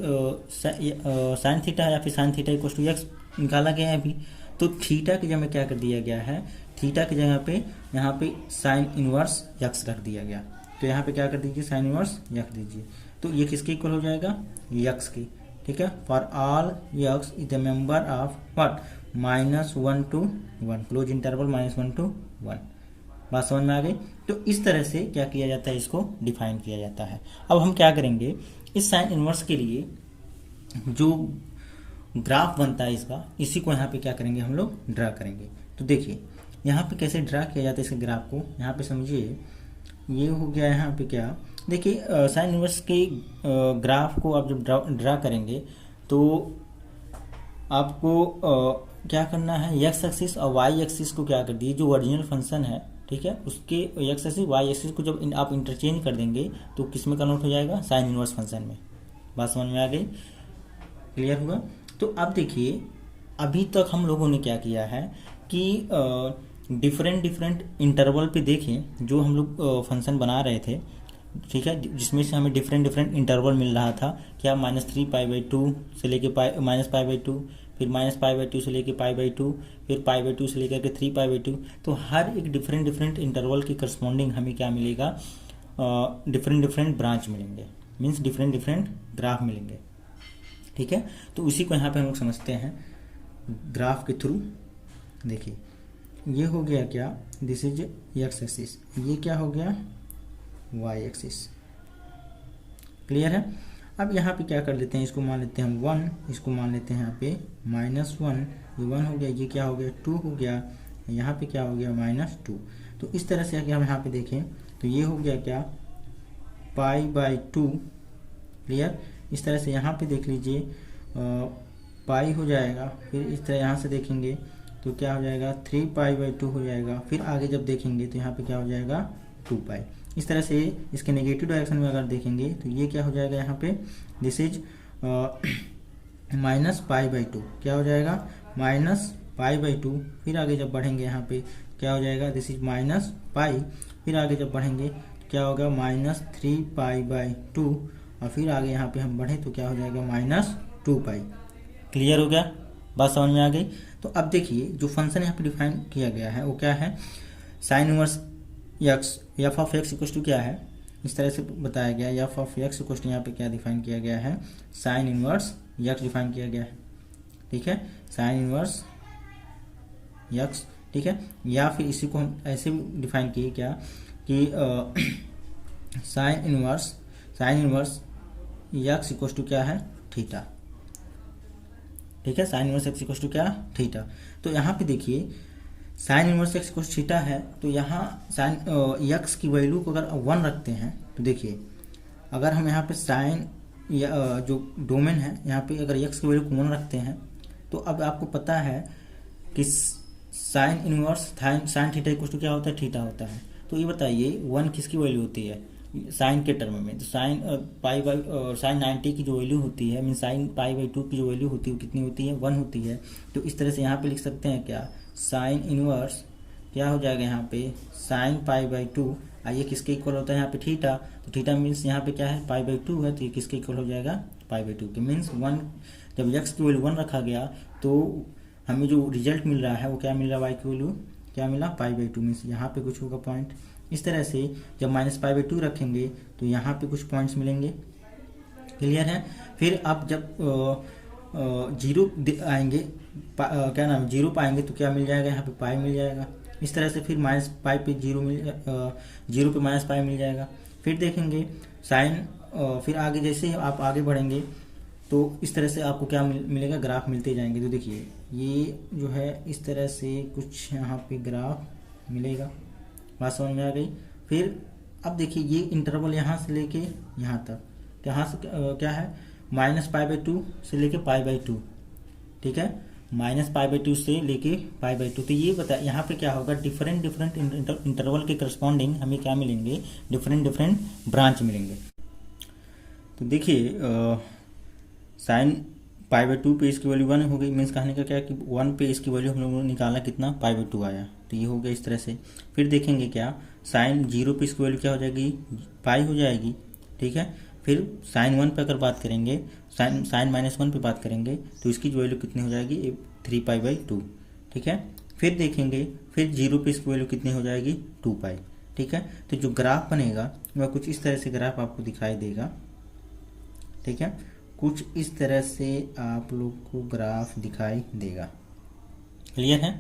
[SPEAKER 1] sine theta या फिर sine theta equal to x निकाला गया है अभी। तो थीटा की जगह में क्या कर दिया गया है, थीटा की जगह पे यहाँ पे साइन इनवर्स यक्स रख दिया गया। तो यहाँ पे क्या कर दीजिए, साइन इनवर्स यक्स दीजिए। तो ये किसके इक्वल हो जाएगा, यक्स की। ठीक है, for all x is the member of what, -1 to 1 close interval, -1 to 1। बात समझ में आ गई। तो इस तरह से क्या किया जाता है, इसको डिफाइन किया जाता है। अब हम क्या करेंगे, इस साइन इनवर्स के लिए जो ग्राफ बनता है इसका, इसी को यहाँ पे क्या करेंगे हम लोग ड्रा करेंगे। तो देखिए यहाँ पे कैसे ड्रा किया जाता है इसके ग्राफ को, यहाँ पे समझिए ये हो गया यहाँ पे क्या, देखिए साइन इनवर्स के ग्राफ को आप जब ड्रा करेंगे तो आपको क्या करना है, एक्स एक्सिस और वाई एक्सिस को क्या कर दिए, जो ओरिजिनल फंक्शन है ठीक है उसके एक्स एक्सिस वाई एक्सिस को जब आप इंटरचेंज कर देंगे तो किस में कन्वर्ट हो जाएगा, साइन इनवर्स फंक्शन में। बात समझ में आ गई, क्लियर हुआ। तो अब देखिए अभी तक हम लोगों ने क्या किया है कि डिफरेंट इंटरवल पे देखें जो हम लोग फंक्शन बना रहे थे ठीक है, जिसमें से हमें डिफरेंट इंटरवल मिल रहा था, क्या -3π/2 से लेके -π/2, फिर -π/2 से लेके π/2, फिर π/2 से लेकर के 3π/2। तो हर एक डिफरेंट इंटरवल के करस्पॉन्डिंग हमें क्या मिलेगा, डिफरेंट ब्रांच मिलेंगे, मीन्स डिफरेंट ग्राफ मिलेंगे ठीक है। तो उसी को यहाँ पे हम लोग समझते हैं ग्राफ के थ्रू। देखिए ये हो गया क्या, दिस इज एक्स एक्सिस, ये क्या हो गया वाई एक्सिस, क्लियर है। अब यहाँ पे क्या कर लेते हैं, इसको मान लेते हैं हम 1, इसको मान लेते हैं यहाँ पे -1, ये 1 हो गया, ये क्या हो गया 2 हो गया, यहाँ पे क्या हो गया -2। तो इस तरह से अगर हम यहाँ पे देखें तो ये हो गया क्या π/2, क्लियर। इस तरह से यहाँ पे देख लीजिए पाई हो जाएगा, फिर इस तरह यहाँ से देखेंगे तो क्या हो जाएगा 3π/2 हो जाएगा, फिर आगे जब देखेंगे तो यहाँ पे क्या हो जाएगा 2π। इस तरह से इसके नेगेटिव डायरेक्शन में अगर देखेंगे तो ये क्या हो जाएगा यहाँ पे, दिस इज -π/2, क्या हो जाएगा -π/2। फिर आगे जब बढ़ेंगे यहाँ पे क्या हो जाएगा, दिस इज -π। फिर आगे जब बढ़ेंगे क्या होगा -3π/2, और फिर आगे यहाँ पे हम बढ़े तो क्या हो जाएगा -2π। क्लियर हो गया, बात समझ में आ गई। तो अब देखिए जो फंक्शन यहाँ पे डिफाइन किया गया है वो क्या है, sine inverse x, f of x equal to क्या है, इस तरह से बताया गया है। F of x equal to यहाँ पे क्या डिफाइन किया गया है, साइन इनवर्स एक्स डिफाइन किया गया है ठीक है, साइन इनवर्स एक्स ठीक है। या फिर इसी को हम ऐसे भी डिफाइन किए क्या कि sine inverse x equal to क्या है थीटा ठीक है, sine inverse x equal to क्या थीटा। तो यहाँ पे देखिए sine inverse x equal to theta है, तो यहाँ साइन एक्स की वैल्यू को अगर 1 रखते हैं तो देखिए अगर हम यहाँ पे साइन जो डोमेन है यहाँ पे अगर एक्स की वैल्यू को 1 रखते हैं तो अब आपको पता है कि sine inverse sine theta equal to क्या होता है, थीटा होता है। तो ये बताइए 1 किसकी वैल्यू होती है साइन के टर्म में, तो साइन साइन 90 की जो वैल्यू होती है मीन साइन π/2 की जो वैल्यू होती है वो कितनी होती है 1 होती है। तो इस तरह से यहाँ पे लिख सकते हैं क्या, साइन इनवर्स क्या हो जाएगा यहाँ पे साइन π/2, आइए किसके इक्वल होता है यहाँ पे थीटा, तो थीटा मीन्स यहाँ पे क्या है π/2 है, तो ये किसके इक्वल हो जाएगा π/2 के, मीन्स 1। जब x की वैल्यू 1 रखा गया तो हमें जो रिजल्ट मिल रहा है वो क्या मिल रहा है, y की वैल्यू क्या मिला π/2, मीन्स यहाँ पे कुछ होगा पॉइंट। इस तरह से जब -π/2 रखेंगे तो यहाँ पे कुछ पॉइंट्स मिलेंगे, क्लियर है। फिर आप जब जीरो आएंगे क्या नाम है जीरो पाएंगे तो क्या मिल जाएगा यहाँ पे पाई मिल जाएगा। इस तरह से फिर -π पे जीरो पे -π मिल जाएगा। फिर देखेंगे साइन फिर आगे जैसे आप आगे बढ़ेंगे तो इस तरह से आपको क्या मिलेगा, ग्राफ मिलते जाएंगे। तो देखिए ये जो है इस तरह से कुछ यहाँ पे ग्राफ मिलेगा, बात समझ में आ गई। फिर अब देखिए ये इंटरवल यहाँ से लेके यहाँ तक यहाँ से क्या है -π/2 से लेके π/2 ठीक है, -π/2 से लेके π/2। तो ये बता यहाँ पे क्या होगा, डिफरेंट इंटरवल के करस्पॉन्डिंग हमें क्या मिलेंगे, डिफरेंट ब्रांच मिलेंगे। तो देखिए साइन π/2 पे इसकी वैल्यू 1 हो गई, मीन्स कहने का क्या कि 1 पे इसकी वैल्यू हम लोगों ने निकाला कितना π/2 आया, तो ये हो गया इस तरह से। फिर देखेंगे क्या साइन 0 पे इसकी वैल्यू क्या हो जाएगी पाई हो जाएगी ठीक है। फिर साइन 1 पे अगर बात करेंगे साइन -1 पे बात करेंगे तो इसकी जो वैल्यू कितनी हो जाएगी 3π/2 ठीक है। फिर देखेंगे फिर 0 पे इसकी वैल्यू कितनी हो जाएगी 2π ठीक है। तो जो ग्राफ बनेगा वह कुछ इस तरह से ग्राफ आपको दिखाई देगा ठीक है, कुछ इस तरह से आप लोग को ग्राफ दिखाई देगा, क्लियर है।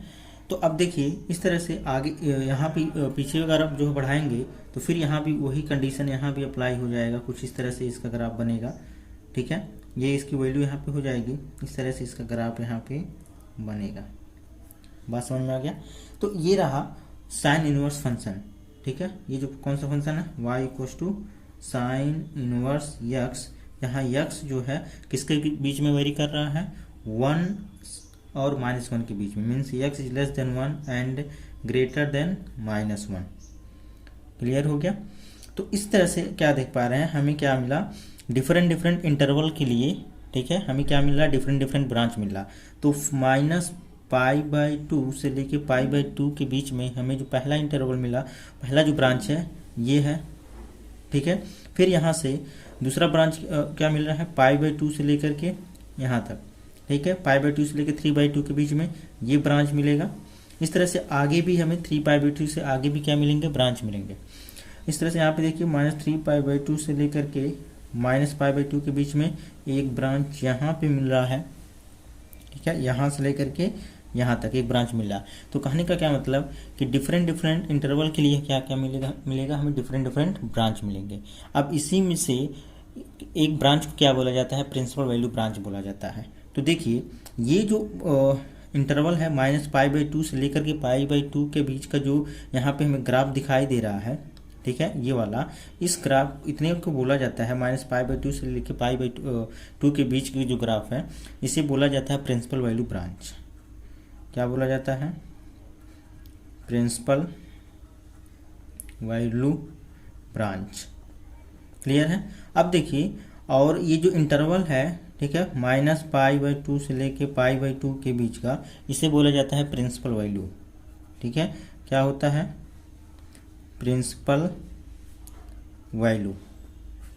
[SPEAKER 1] तो अब देखिए इस तरह से आगे यहाँ पे पीछे अगर आप जो बढ़ाएंगे तो फिर यहाँ भी वही कंडीशन यहाँ भी अप्लाई हो जाएगा, कुछ इस तरह से इसका ग्राफ बनेगा ठीक है। ये इसकी वैल्यू यहाँ पे हो जाएगी। इस तरह से इसका ग्राफ यहाँ पे बनेगा। बात समझ में आ गया। तो ये रहा साइन इनवर्स फंक्शन, ठीक है। ये जो कौन सा फंक्शन है, y equal to sine inverse x, यहाँ यक्स जो है किसके बीच में वेरी कर रहा है, 1 और -1 के बीच में, means x is less than 1 and greater than -1। Clear हो गया। तो इस तरह से क्या देख पा रहे हैं, हमें क्या मिला, डिफरेंट इंटरवल के लिए, ठीक है, हमें क्या मिल रहा है, डिफरेंट ब्रांच मिल रहा। तो -π/2 से लेके π/2 के बीच में हमें जो पहला इंटरवल मिला, पहला जो ब्रांच है ये है, ठीक है। फिर यहाँ से दूसरा ब्रांच क्या मिल रहा है, π/2 से लेकर के यहाँ तक, ठीक है, π/2 से लेकर 3/2 के बीच में ये ब्रांच मिलेगा। इस तरह से आगे भी हमें 3π/2 से आगे भी क्या मिलेंगे, ब्रांच मिलेंगे। इस तरह से यहाँ पे देखिए -3π/2 से लेकर के -π/2 के बीच में एक ब्रांच यहाँ पे मिल रहा है, ठीक है, यहाँ से लेकर के यहाँ तक एक ब्रांच मिल रहा है। तो कहने का क्या मतलब कि डिफरेंट इंटरवल के लिए क्या क्या मिलेगा हमें डिफरेंट ब्रांच मिलेंगे। अब इसी में से एक ब्रांच को क्या बोला जाता है, प्रिंसिपल वैल्यू ब्रांच बोला जाता है। तो देखिए ये जो इंटरवल है -π/2 से लेकर के π/2 के बीच का जो यहाँ पे हमें ग्राफ दिखाई दे रहा है, ठीक है, ये वाला, इस ग्राफ इतने को बोला जाता है -π/2 से लेकर π/2 के बीच की जो ग्राफ है, इसे बोला जाता है प्रिंसिपल वैल्यू ब्रांच। क्या बोला जाता है, प्रिंसिपल वैल्यू ब्रांच। क्लियर है। अब देखिए, और ये जो इंटरवल है, ठीक है, -π/2 से लेके π/2 के बीच का, इसे बोला जाता है प्रिंसिपल वैल्यू, ठीक है। क्या होता है, प्रिंसिपल वैल्यू।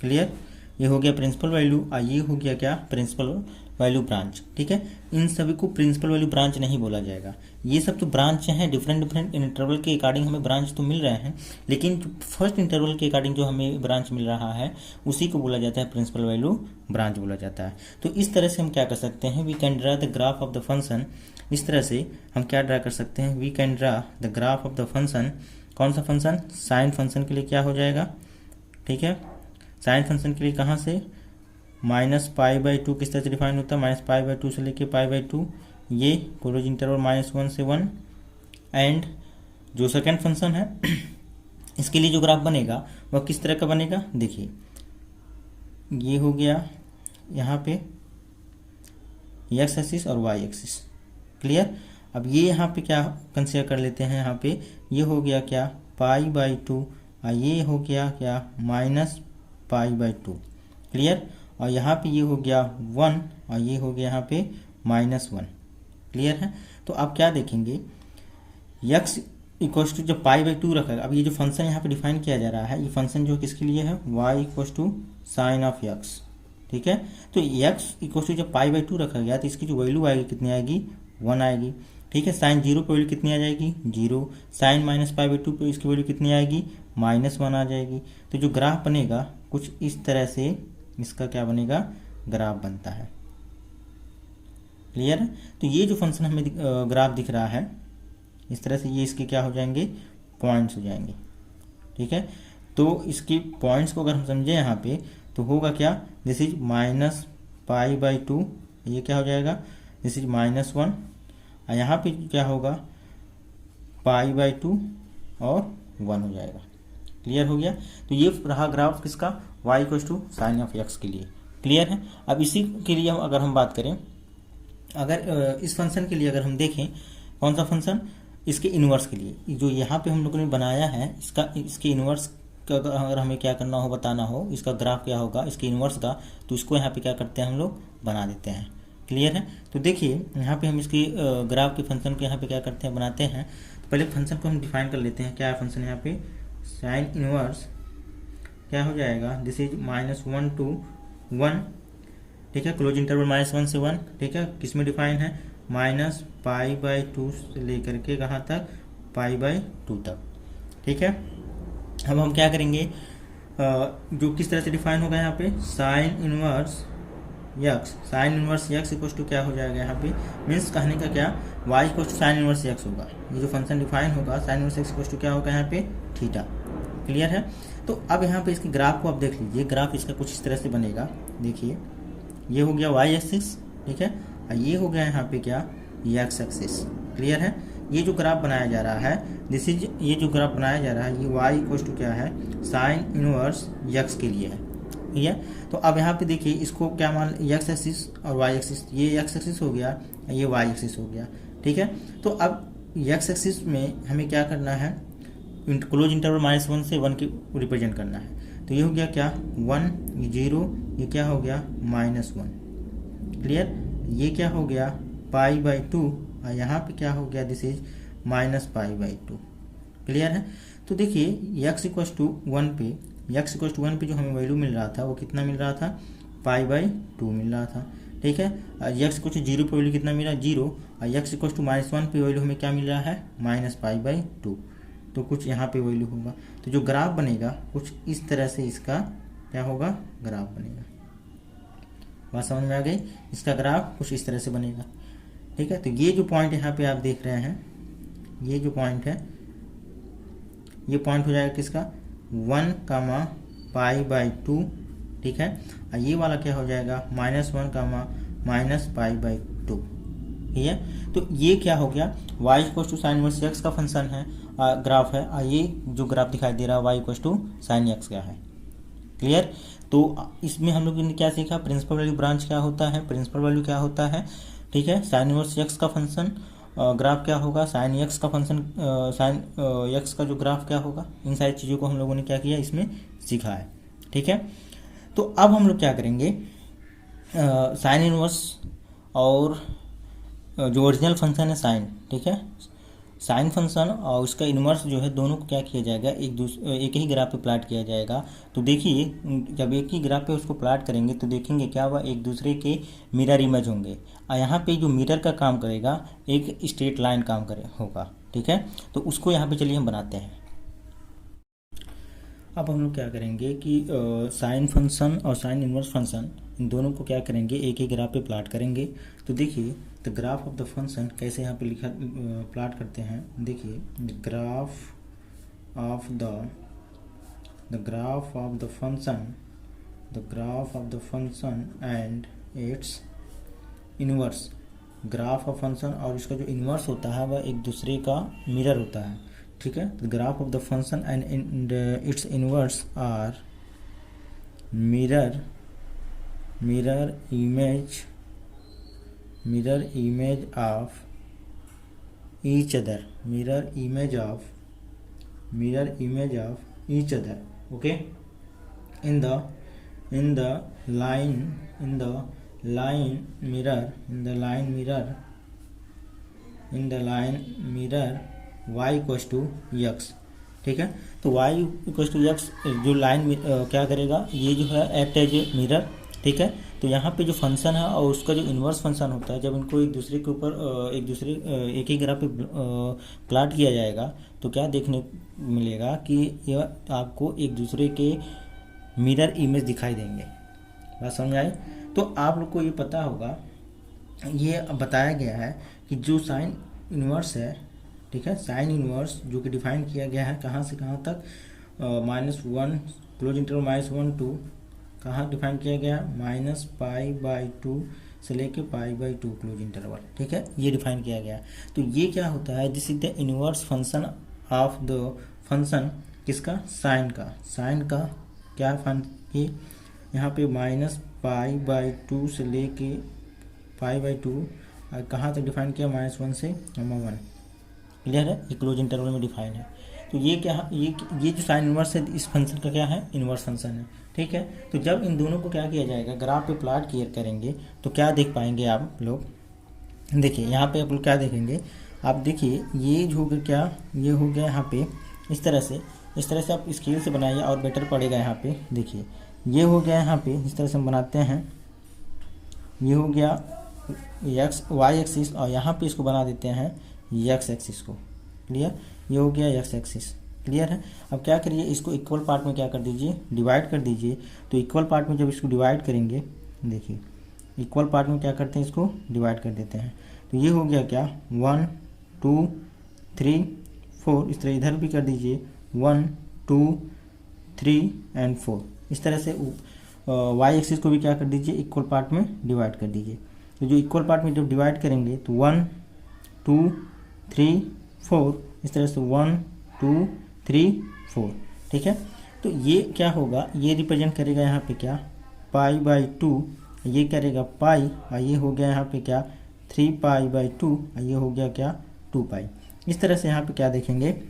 [SPEAKER 1] क्लियर, ये हो गया प्रिंसिपल वैल्यू और ये हो गया क्या, प्रिंसिपल वैल्यू ब्रांच, ठीक है। इन सभी को प्रिंसिपल वैल्यू ब्रांच नहीं बोला जाएगा। ये सब तो ब्रांच हैं, डिफरेंट इंटरवल के अकॉर्डिंग हमें ब्रांच तो मिल रहे हैं, लेकिन फर्स्ट इंटरवल के अकॉर्डिंग जो हमें ब्रांच मिल रहा है उसी को बोला जाता है प्रिंसिपल वैल्यू ब्रांच बोला जाता है। तो इस तरह से हम क्या कर सकते हैं, we can draw the graph of the function. इस तरह से हम क्या ड्रा कर सकते हैं, we can draw the graph of the function. कौन सा फंक्शन, साइन फंक्शन के लिए क्या हो जाएगा, ठीक है, साइन फंक्शन के लिए कहाँ से, -π/2 किस तरह से डिफाइन होता है, -π/2 से लेके π/2, ये क्लोज इंटरवल -1 से 1। एंड जो सेकंड फंक्शन है इसके लिए जो ग्राफ बनेगा वह किस तरह का बनेगा, देखिए ये हो गया यहाँ पे x एक्सिस और y एक्सिस। क्लियर। अब ये यहाँ पे क्या कंसीडर कर लेते हैं, यहाँ पे ये हो गया क्या, π/2 और ये हो गया क्या, -π/2। क्लियर। और यहाँ पे ये हो गया 1 और ये हो गया यहाँ पे -1। क्लियर है। तो आप क्या देखेंगे, x इक्वल्स टू जब π/2 रखा है, अब ये जो फंक्शन यहाँ पे डिफाइन किया जा रहा है, ये फंक्शन जो किसके लिए है, y equals to sine of x, ठीक है। तो x इक्वल्स टू जब π/2 रखा गया तो इसकी जो वैल्यू आएगी कितनी आएगी, 1 आएगी, ठीक है। साइन 0 पे वैल्यू कितनी आ जाएगी, 0। साइन -π/2 पे इसकी वैल्यू कितनी आएगी, -1 आ जाएगी। तो जो ग्राफ बनेगा कुछ इस तरह से इसका क्या बनेगा, ग्राफ बनता है। क्लियर है। तो ये जो फंक्शन हमें ग्राफ दिख रहा है इस तरह से, ये इसके क्या हो जाएंगे, पॉइंट्स हो जाएंगे, ठीक है। तो इसके पॉइंट्स को अगर हम समझें यहाँ पे तो होगा क्या, दिस इज -π/2, ये क्या हो जाएगा, दिस इज -1 और यहाँ पे क्या होगा, π/2 और 1 हो जाएगा। क्लियर हो गया। तो ये रहा ग्राफ किसका, y equals to sine of x के लिए। क्लियर है। अब इसी के लिए अगर हम बात करें, अगर इस फंक्शन के लिए अगर हम देखें, कौन सा फंक्शन, इसके इन्वर्स के लिए जो यहाँ पे हम लोगों ने बनाया है, इसके इन्वर्स का अगर हमें क्या करना हो, बताना हो इसका ग्राफ क्या होगा इसके इन्वर्स का, तो इसको यहाँ पे क्या करते हैं, हम लोग बना देते हैं। क्लियर है। तो देखिए यहाँ पे हम इसकी ग्राफ के फंक्शन को यहाँ पे क्या करते हैं, बनाते हैं। तो पहले फंक्शन को हम डिफाइन कर लेते हैं। क्या है फंक्शन, यहाँ पे साइन इनवर्स क्या हो जाएगा, दिस इज -1 to 1, ठीक है, क्लोज इंटरवल -1 से 1, ठीक है। किस में डिफाइन है, -π/2 से लेकर के कहाँ तक, π/2 तक, ठीक है। अब हम क्या करेंगे, जो किस तरह से डिफाइन होगा यहाँ पे, sine inverse x, sine inverse x equal to क्या हो जाएगा यहाँ पे, मीन्स कहने का क्या, y equal to sine inverse x होगा। ये जो फंक्शन डिफाइन होगा sine inverse x equal to क्या होगा यहाँ पे, थीटा। क्लियर है। तो अब यहाँ पे इसके ग्राफ को आप देख लीजिए, ग्राफ इसका कुछ इस तरह से बनेगा। देखिए ये हो गया वाई एक्सिस, ठीक है, और ये हो गया यहाँ पे क्या, एक्स एक्सिस। क्लियर है। ये जो ग्राफ बनाया जा रहा है दिस इज, ये जो ग्राफ बनाया जा रहा है ये वाई इक्वल टू क्या है, साइन इनवर्स एक्स के लिए है। ठीक है। तो अब यहाँ पे देखिए इसको क्या मान, एक्स एक्सिस और वाई एक्सिस, ये एक्स एक्सिस हो गया, ये वाई एक्सिस हो गया। ठीक है। तो अब एक्स एक्सिस में हमें क्या करना है, क्लोज इंटरवल -1 से 1 की रिप्रेजेंट करना है। तो ये हो गया क्या, 1, 0, ये क्या हो गया -1। क्लियर। ये क्या हो गया π/2, और यहाँ पे क्या हो गया, दिस इज -π/2। क्लियर है। तो देखिए x = 1 पे, x = 1 पे जो हमें वैल्यू मिल रहा था वो कितना मिल रहा था, π/2 मिल रहा था। ठीक है। x = 0 पे वैल्यू कितना मिला, 0, और x = -1 पे वैल्यू हमें क्या मिल रहा है, -π/2। तो कुछ यहाँ पे वैल्यू होगा। तो जो ग्राफ बनेगा कुछ इस तरह से इसका क्या होगा, ग्राफ बनेगा। बात समझ में आ गई। इसका ग्राफ कुछ इस तरह से बनेगा। ठीक है। तो ये जो पॉइंट यहाँ पे आप देख रहे हैं, ये जो पॉइंट है, ये पॉइंट हो जाएगा किसका, 1, π/2। ठीक है। और ये वाला क्या हो जाएगा, -1, -π/2। ठीक है। तो ये क्या हो गया, y = sin इनवर्स x का फंक्शन है, ग्राफ है, और ये जो ग्राफ दिखाई दे रहा है y = sin x का है। क्लियर। तो इसमें हम लोग ने क्या सीखा, प्रिंसिपल वैल्यू ब्रांच क्या होता है, प्रिंसिपल वैल्यू क्या होता है। ठीक है। साइन इनवर्स x का फंक्शन ग्राफ क्या होगा, साइन x का फंक्शन साइन x का जो ग्राफ क्या होगा, इन सारी चीज़ों को हम लोगों ने क्या किया, इसमें सीखा है। ठीक है। तो अब हम लोग क्या करेंगे, साइन इनवर्स और जो ओरिजिनल फंक्शन है साइन, ठीक है, साइन फंक्शन और उसका इन्वर्स जो है, दोनों को क्या किया जाएगा, एक ही ग्राफ पे प्लाट किया जाएगा। तो देखिए जब एक ही ग्राफ पे उसको प्लाट करेंगे तो देखेंगे क्या हुआ, एक दूसरे के मिरर इमेज होंगे, और यहाँ पे जो मिरर का काम करेगा एक स्ट्रेट लाइन काम होगा। ठीक है। तो उसको यहाँ पे चलिए हम बनाते हैं। अब हम लोग क्या करेंगे कि साइन फंक्शन और साइन इनवर्स फंक्शन, इन दोनों को क्या करेंगे, एक ही ग्राफ पे प्लाट करेंगे। तो देखिए the graph of the function कैसे यहाँ पे लिखा प्लाट करते हैं। देखिए graph of the function and its inverse, graph of function और इसका जो इनवर्स होता है वह एक दूसरे का मिरर होता है। ठीक है। तो graph of the function and its inverse are mirror image of each other, mirror image of each other, okay, in the line mirror y = x। ठीक है। तो y = x जो लाइन क्या करेगा, ये जो है एक्ट एज ए मिरर। ठीक है। तो यहाँ पे जो फंक्शन है और उसका जो इन्वर्स फंक्शन होता है, जब इनको एक दूसरे के ऊपर एक ही ग्राफ पे प्लाट किया जाएगा तो क्या देखने मिलेगा कि यह आपको एक दूसरे के मिरर इमेज दिखाई देंगे। बात समझ आई। तो आप लोग को ये पता होगा, ये बताया गया है कि जो साइन इन्वर्स है, ठीक है, साइन इन्वर्स जो कि डिफाइन किया गया है कहाँ से कहाँ तक, -1 क्लोज इंटरवल -1 टू कहाँ डिफाइन किया गया, -π/2 से लेके π/2 क्लोज इंटरवल। ठीक है। ये डिफाइन किया गया। तो ये क्या होता है, this is the inverse function of the function किसका, साइन का क्या फंक्शन, यहाँ पे -π/2 से लेके π/2 कहाँ तक डिफाइन किया, -1 से 1। क्लियर है। ये क्लोज इंटरवल में डिफाइन है। तो ये क्या, ये जो साइन इनवर्स है इस फंक्शन का क्या है, इनवर्स फंक्शन है। ठीक है। तो जब इन दोनों को क्या किया जाएगा, ग्राफ पे प्लॉट किया करेंगे तो क्या देख पाएंगे आप लोग। देखिए यहाँ पे आप लोग क्या देखेंगे, आप देखिए ये जो होगा क्या, ये हो गया यहाँ पे इस तरह से आप स्केल से बनाइए और बेटर पड़ेगा। यहाँ पे देखिए ये हो गया, यहाँ पे इस तरह से हम बनाते हैं, ये हो गया y एक्सिस, और यहाँ पे इसको बना देते हैं x एक्सिस को। क्लियर। ये हो गया x एक्सिस। क्लियर है। अब क्या करिए, इसको इक्वल पार्ट में क्या कर दीजिए, डिवाइड कर दीजिए। तो इक्वल पार्ट में जब इसको डिवाइड करेंगे, देखिए इक्वल पार्ट में क्या करते हैं, इसको डिवाइड कर देते हैं। तो ये हो गया क्या, 1 2 3 4, इस तरह इधर भी कर दीजिए 1 2 3 एंड 4। इस तरह से वाई एक्सिस को भी क्या कर दीजिए, इक्वल पार्ट में डिवाइड कर दीजिए। तो जो इक्वल पार्ट में जब डिवाइड करेंगे तो 1 2 3 4 इस तरह से 1 2 3 4, ठीक है। तो ये क्या होगा, ये रिप्रेजेंट करेगा यहाँ पे क्या, π/2, ये करेगा पाई, और ये हो गया यहाँ पे क्या 3π/2, और ये हो गया क्या 2π। इस तरह से यहाँ पे क्या देखेंगे,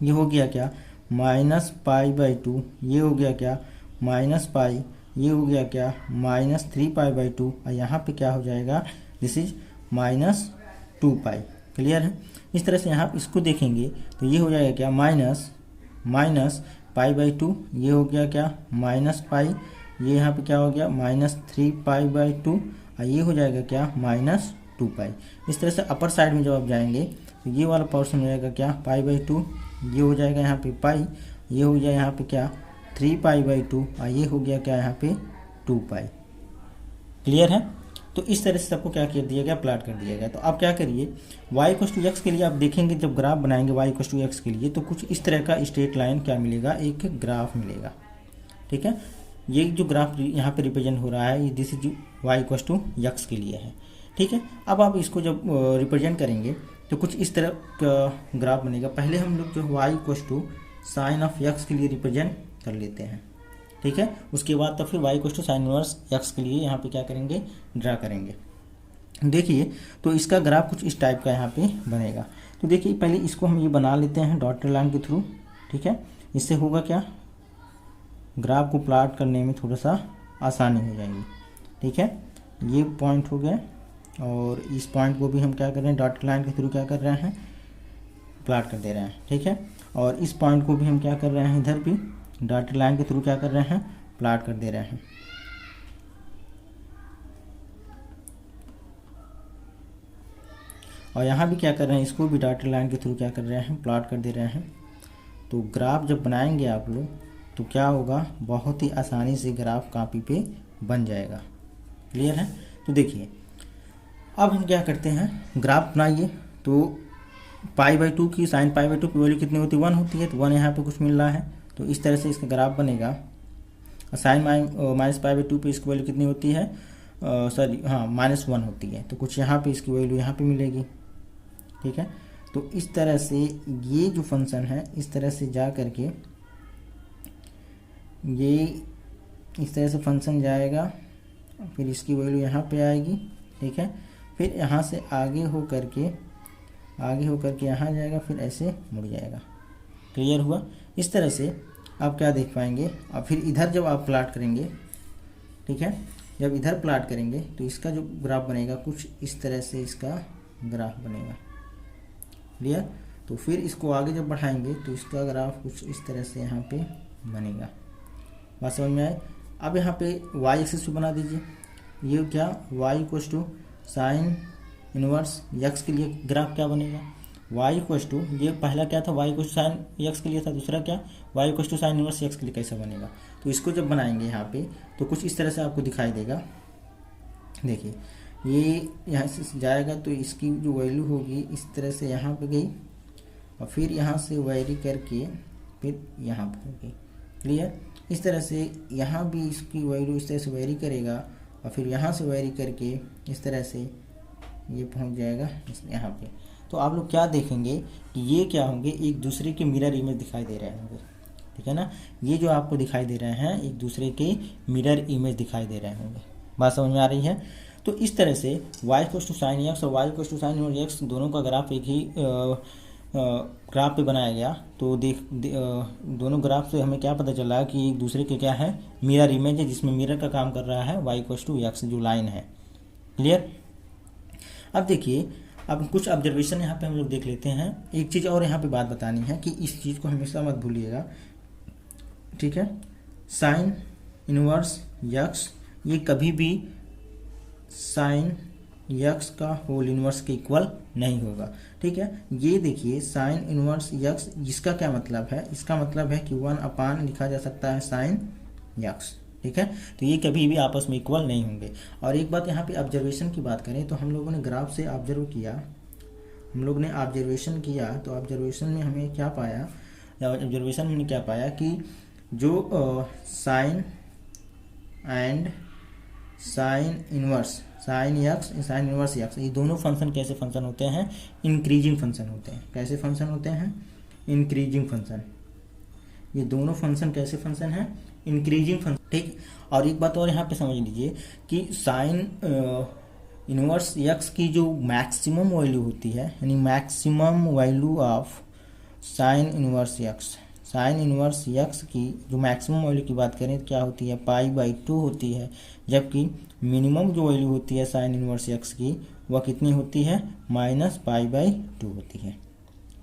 [SPEAKER 1] ये हो गया क्या -π/2, ये हो गया क्या -π, ये हो गया क्या -3π/2, और यहाँ पे क्या हो जाएगा, दिस इज -2π। क्लियर है। इस तरह से यहाँ इसको देखेंगे तो ये हो जाएगा क्या -π/2, ये हो गया क्या -π, ये यहाँ पे क्या हो गया -3π/2, और ये हो जाएगा क्या -2π। इस तरह से अपर साइड में जब आप जाएंगे तो ये वाला पोर्शन हो जाएगा क्या π/2, ये हो जाएगा यहाँ पे पाई, ये हो जाएगा यहाँ पे क्या 3π/2, और ये हो गया क्या यहाँ पे 2π। क्लियर है। तो इस तरह से सबको क्या कर दिया गया, प्लाट कर दिया गया। तो आप क्या करिए, y=x के लिए आप देखेंगे जब ग्राफ बनाएंगे y=x के लिए, तो कुछ इस तरह का स्ट्रेट लाइन क्या मिलेगा, एक ग्राफ मिलेगा, ठीक है। ये जो ग्राफ यहाँ पे रिप्रेजेंट हो रहा है, ये दिस इज y=x के लिए है, ठीक है। अब आप इसको जब रिप्रेजेंट करेंगे तो कुछ इस तरह का ग्राफ बनेगा। पहले हम लोग जो y=sin(x) के लिए रिप्रेजेंट कर लेते हैं, ठीक है। उसके बाद तो फिर y=sin−1x के लिए यहाँ पे क्या करेंगे, ड्रा करेंगे। देखिए तो इसका ग्राफ कुछ इस टाइप का यहाँ पे बनेगा। तो देखिए पहले इसको हम ये बना लेते हैं डॉटेड लाइन के थ्रू, ठीक है। इससे होगा क्या, ग्राफ को प्लॉट करने में थोड़ा सा आसानी हो जाएगी, ठीक है। ये पॉइंट हो गया, और इस पॉइंट को भी हम क्या कर रहे हैं, डॉटेड लाइन के थ्रू क्या कर रहे हैं, प्लॉट कर दे रहे हैं, ठीक है। और इस पॉइंट को भी हम क्या कर रहे हैं, इधर भी डॉटेड लाइन के थ्रू क्या कर रहे हैं, प्लॉट कर दे रहे हैं। और यहाँ भी क्या कर रहे हैं, इसको भी डॉटेड लाइन के थ्रू क्या कर रहे हैं, प्लॉट कर दे रहे हैं। तो ग्राफ जब बनाएंगे आप लोग तो क्या होगा, बहुत ही आसानी से ग्राफ कॉपी पे बन जाएगा। क्लियर है। तो देखिए अब हम क्या करते हैं, ग्राफ बनाइए। तो π/2 की sin π/2 की वैल्यू कितनी होती है, 1 होती है। तो 1 यहाँ पे कुछ मिल रहा है, तो इस तरह से इसका ग्राफ बनेगा। sin -π/2 पे इसकी वैल्यू कितनी होती है, सॉरी हाँ -1 होती है। तो कुछ यहाँ पे इसकी वैल्यू यहाँ पे मिलेगी, ठीक है। तो इस तरह से ये जो फंक्शन है, इस तरह से जा करके ये इस तरह से फंक्शन जाएगा, फिर इसकी वैल्यू यहाँ पे आएगी, ठीक है। फिर यहाँ से आगे हो करके यहाँ जाएगा, फिर ऐसे मुड़ जाएगा। क्लियर हुआ। इस तरह से आप क्या देख पाएंगे। और फिर इधर जब आप प्लॉट करेंगे, ठीक है, जब इधर प्लॉट करेंगे तो इसका जो ग्राफ बनेगा कुछ इस तरह से इसका ग्राफ बनेगा। क्लियर। तो फिर इसको आगे जब बढ़ाएंगे तो इसका ग्राफ कुछ इस तरह से यहाँ पे बनेगा। बात समझ में आए। अब यहाँ पे y एक्सिस पे बना दीजिए। ये क्या, y=sin−1x के लिए ग्राफ क्या बनेगा, ये पहला क्या था, y=sin(x) के लिए था। दूसरा क्या, y=sin−1x के लिए कैसा बनेगा। तो इसको जब बनाएंगे यहाँ पे तो कुछ इस तरह से आपको दिखाई देगा। देखिए ये यहाँ से जाएगा तो इसकी जो वैल्यू होगी इस तरह से यहाँ पे गई, और फिर यहाँ से वेरी करके फिर यहाँ पर होगी। क्लियर। इस तरह से यहाँ भी इसकी वैल्यू इस तरह से वेरी करेगा, और फिर यहाँ से वेरी करके इस तरह से ये पहुँच जाएगा यहाँ पे। तो आप लोग क्या देखेंगे कि ये क्या होंगे, एक दूसरे के मिरर इमेज दिखाई दे रहे होंगे, ठीक है ना। ये जो आपको दिखाई दे रहे हैं एक दूसरे के मिरर इमेज दिखाई दे रहे होंगे। बात समझ में आ रही है। तो इस तरह से y=sin(x) और y=sin(x) दोनों का ग्राफ एक ही ग्राफ पे बनाया गया। तो दोनों ग्राफ से हमें क्या पता चला कि एक दूसरे के क्या है, मिरर इमेज है, जिसमें मिरर का काम कर रहा है y=x जो लाइन है। क्लियर। अब देखिए, अब कुछ ऑब्जर्वेशन यहाँ पे हम लोग देख लेते हैं। एक चीज़ और यहाँ पे बात बतानी है कि इस चीज़ को हमेशा मत भूलिएगा, ठीक है। sin−1x ये कभी भी sin(x) का होल इनवर्स के इक्वल नहीं होगा, ठीक है। ये देखिए sin−1x, इसका क्या मतलब है, इसका मतलब है कि 1/, लिखा जा सकता है sin(x), ठीक है। तो ये कभी भी आपस में इक्वल नहीं होंगे। और एक बात यहाँ पे ऑब्जर्वेशन की बात करें तो हम लोगों ने ग्राफ से ऑब्जर्व किया, तो ऑब्जर्वेशन में हमें क्या पाया, ऑब्जर्वेशन में क्या पाया कि जो एंड साइन इनवर्स यक्स, ये दोनों फंक्शन कैसे फंक्शन होते हैं? इंक्रीजिंग फंक्शन होते हैं। कैसे फंक्शन होते हैं? Increasing function. ये दोनों फंक्शन कैसे फंक्शन है? Increasing function. ठीक। और एक बात और यहाँ पे समझ लीजिए कि साइन इनवर्स यक्स की जो मैक्सिमम वैल्यू होती है, यानी maximum value of sine inverse x की जो मैक्सिमम वैल्यू की बात करें तो क्या होती है? π/2 होती है। जबकि मिनिमम जो वैल्यू होती है साइन इनवर्स यक्स की वह कितनी होती है? -π/2 होती है।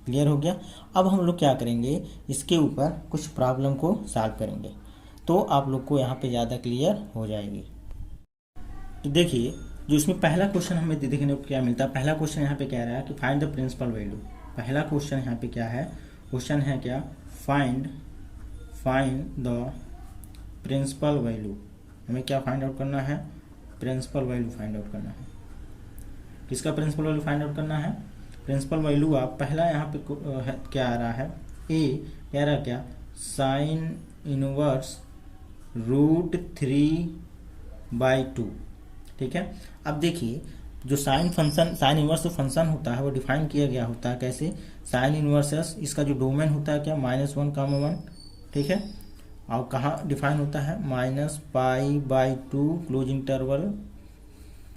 [SPEAKER 1] क्लियर हो गया? अब हम लोग क्या करेंगे, इसके ऊपर कुछ प्रॉब्लम को सॉल्व करेंगे तो आप लोग को यहाँ पे ज़्यादा क्लियर हो जाएगी। तो देखिए, जो इसमें पहला क्वेश्चन हमें देखने को क्या मिलता है, पहला क्वेश्चन यहाँ पे कह रहा है कि फाइंड द प्रिंसिपल वैल्यू। पहला क्वेश्चन यहाँ पे क्या है? क्वेश्चन है क्या? Find the principal value. हमें क्या फाइंड आउट करना है? प्रिंसिपल वैल्यू फाइंड आउट करना है। किसका प्रिंसिपल वैल्यू फाइंड आउट करना है? प्रिंसिपल वैल्यू आप पहला यहाँ पे क्या आ रहा है? ए कह रहा क्या? Sine inverse √3/2। ठीक है। अब देखिए, जो साइन इनवर्स जो फंक्शन होता है वो डिफाइन किया गया होता है कैसे? साइन इनवर्स इसका जो डोमेन होता है क्या? -1, 1। ठीक है। और कहाँ डिफाइन होता है? -π/2 क्लोज इंटरवल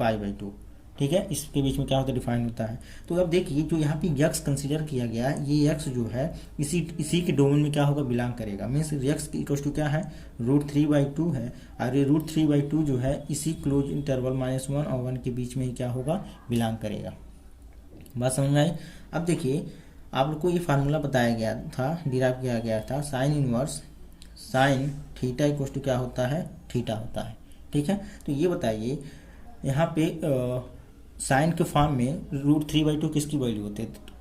[SPEAKER 1] π/2। ठीक है। इसके बीच में क्या होता है? डिफाइन होता है। तो अब देखिए, जो यहाँ पे यक्स कंसीडर किया गया है, ये यक्स जो है इसी के डोमेन में क्या होगा? बिलोंग करेगा। मीन्स यक्स इक्वल टू क्या है? √3/2 है। और ये √3/2 जो है इसी क्लोज इंटरवल -1 और 1 के बीच में ही क्या होगा? बिलोंग करेगा। बात समझ में आई? अब देखिए, आप लोग को ये फार्मूला बताया गया था, डिराइव किया गया था, sine inverse sine theta equal to क्या होता है? थीटा होता है। ठीक है। तो ये बताइए, यहाँ पे साइन के फॉर्म में √3/2 किसकी वैल्यू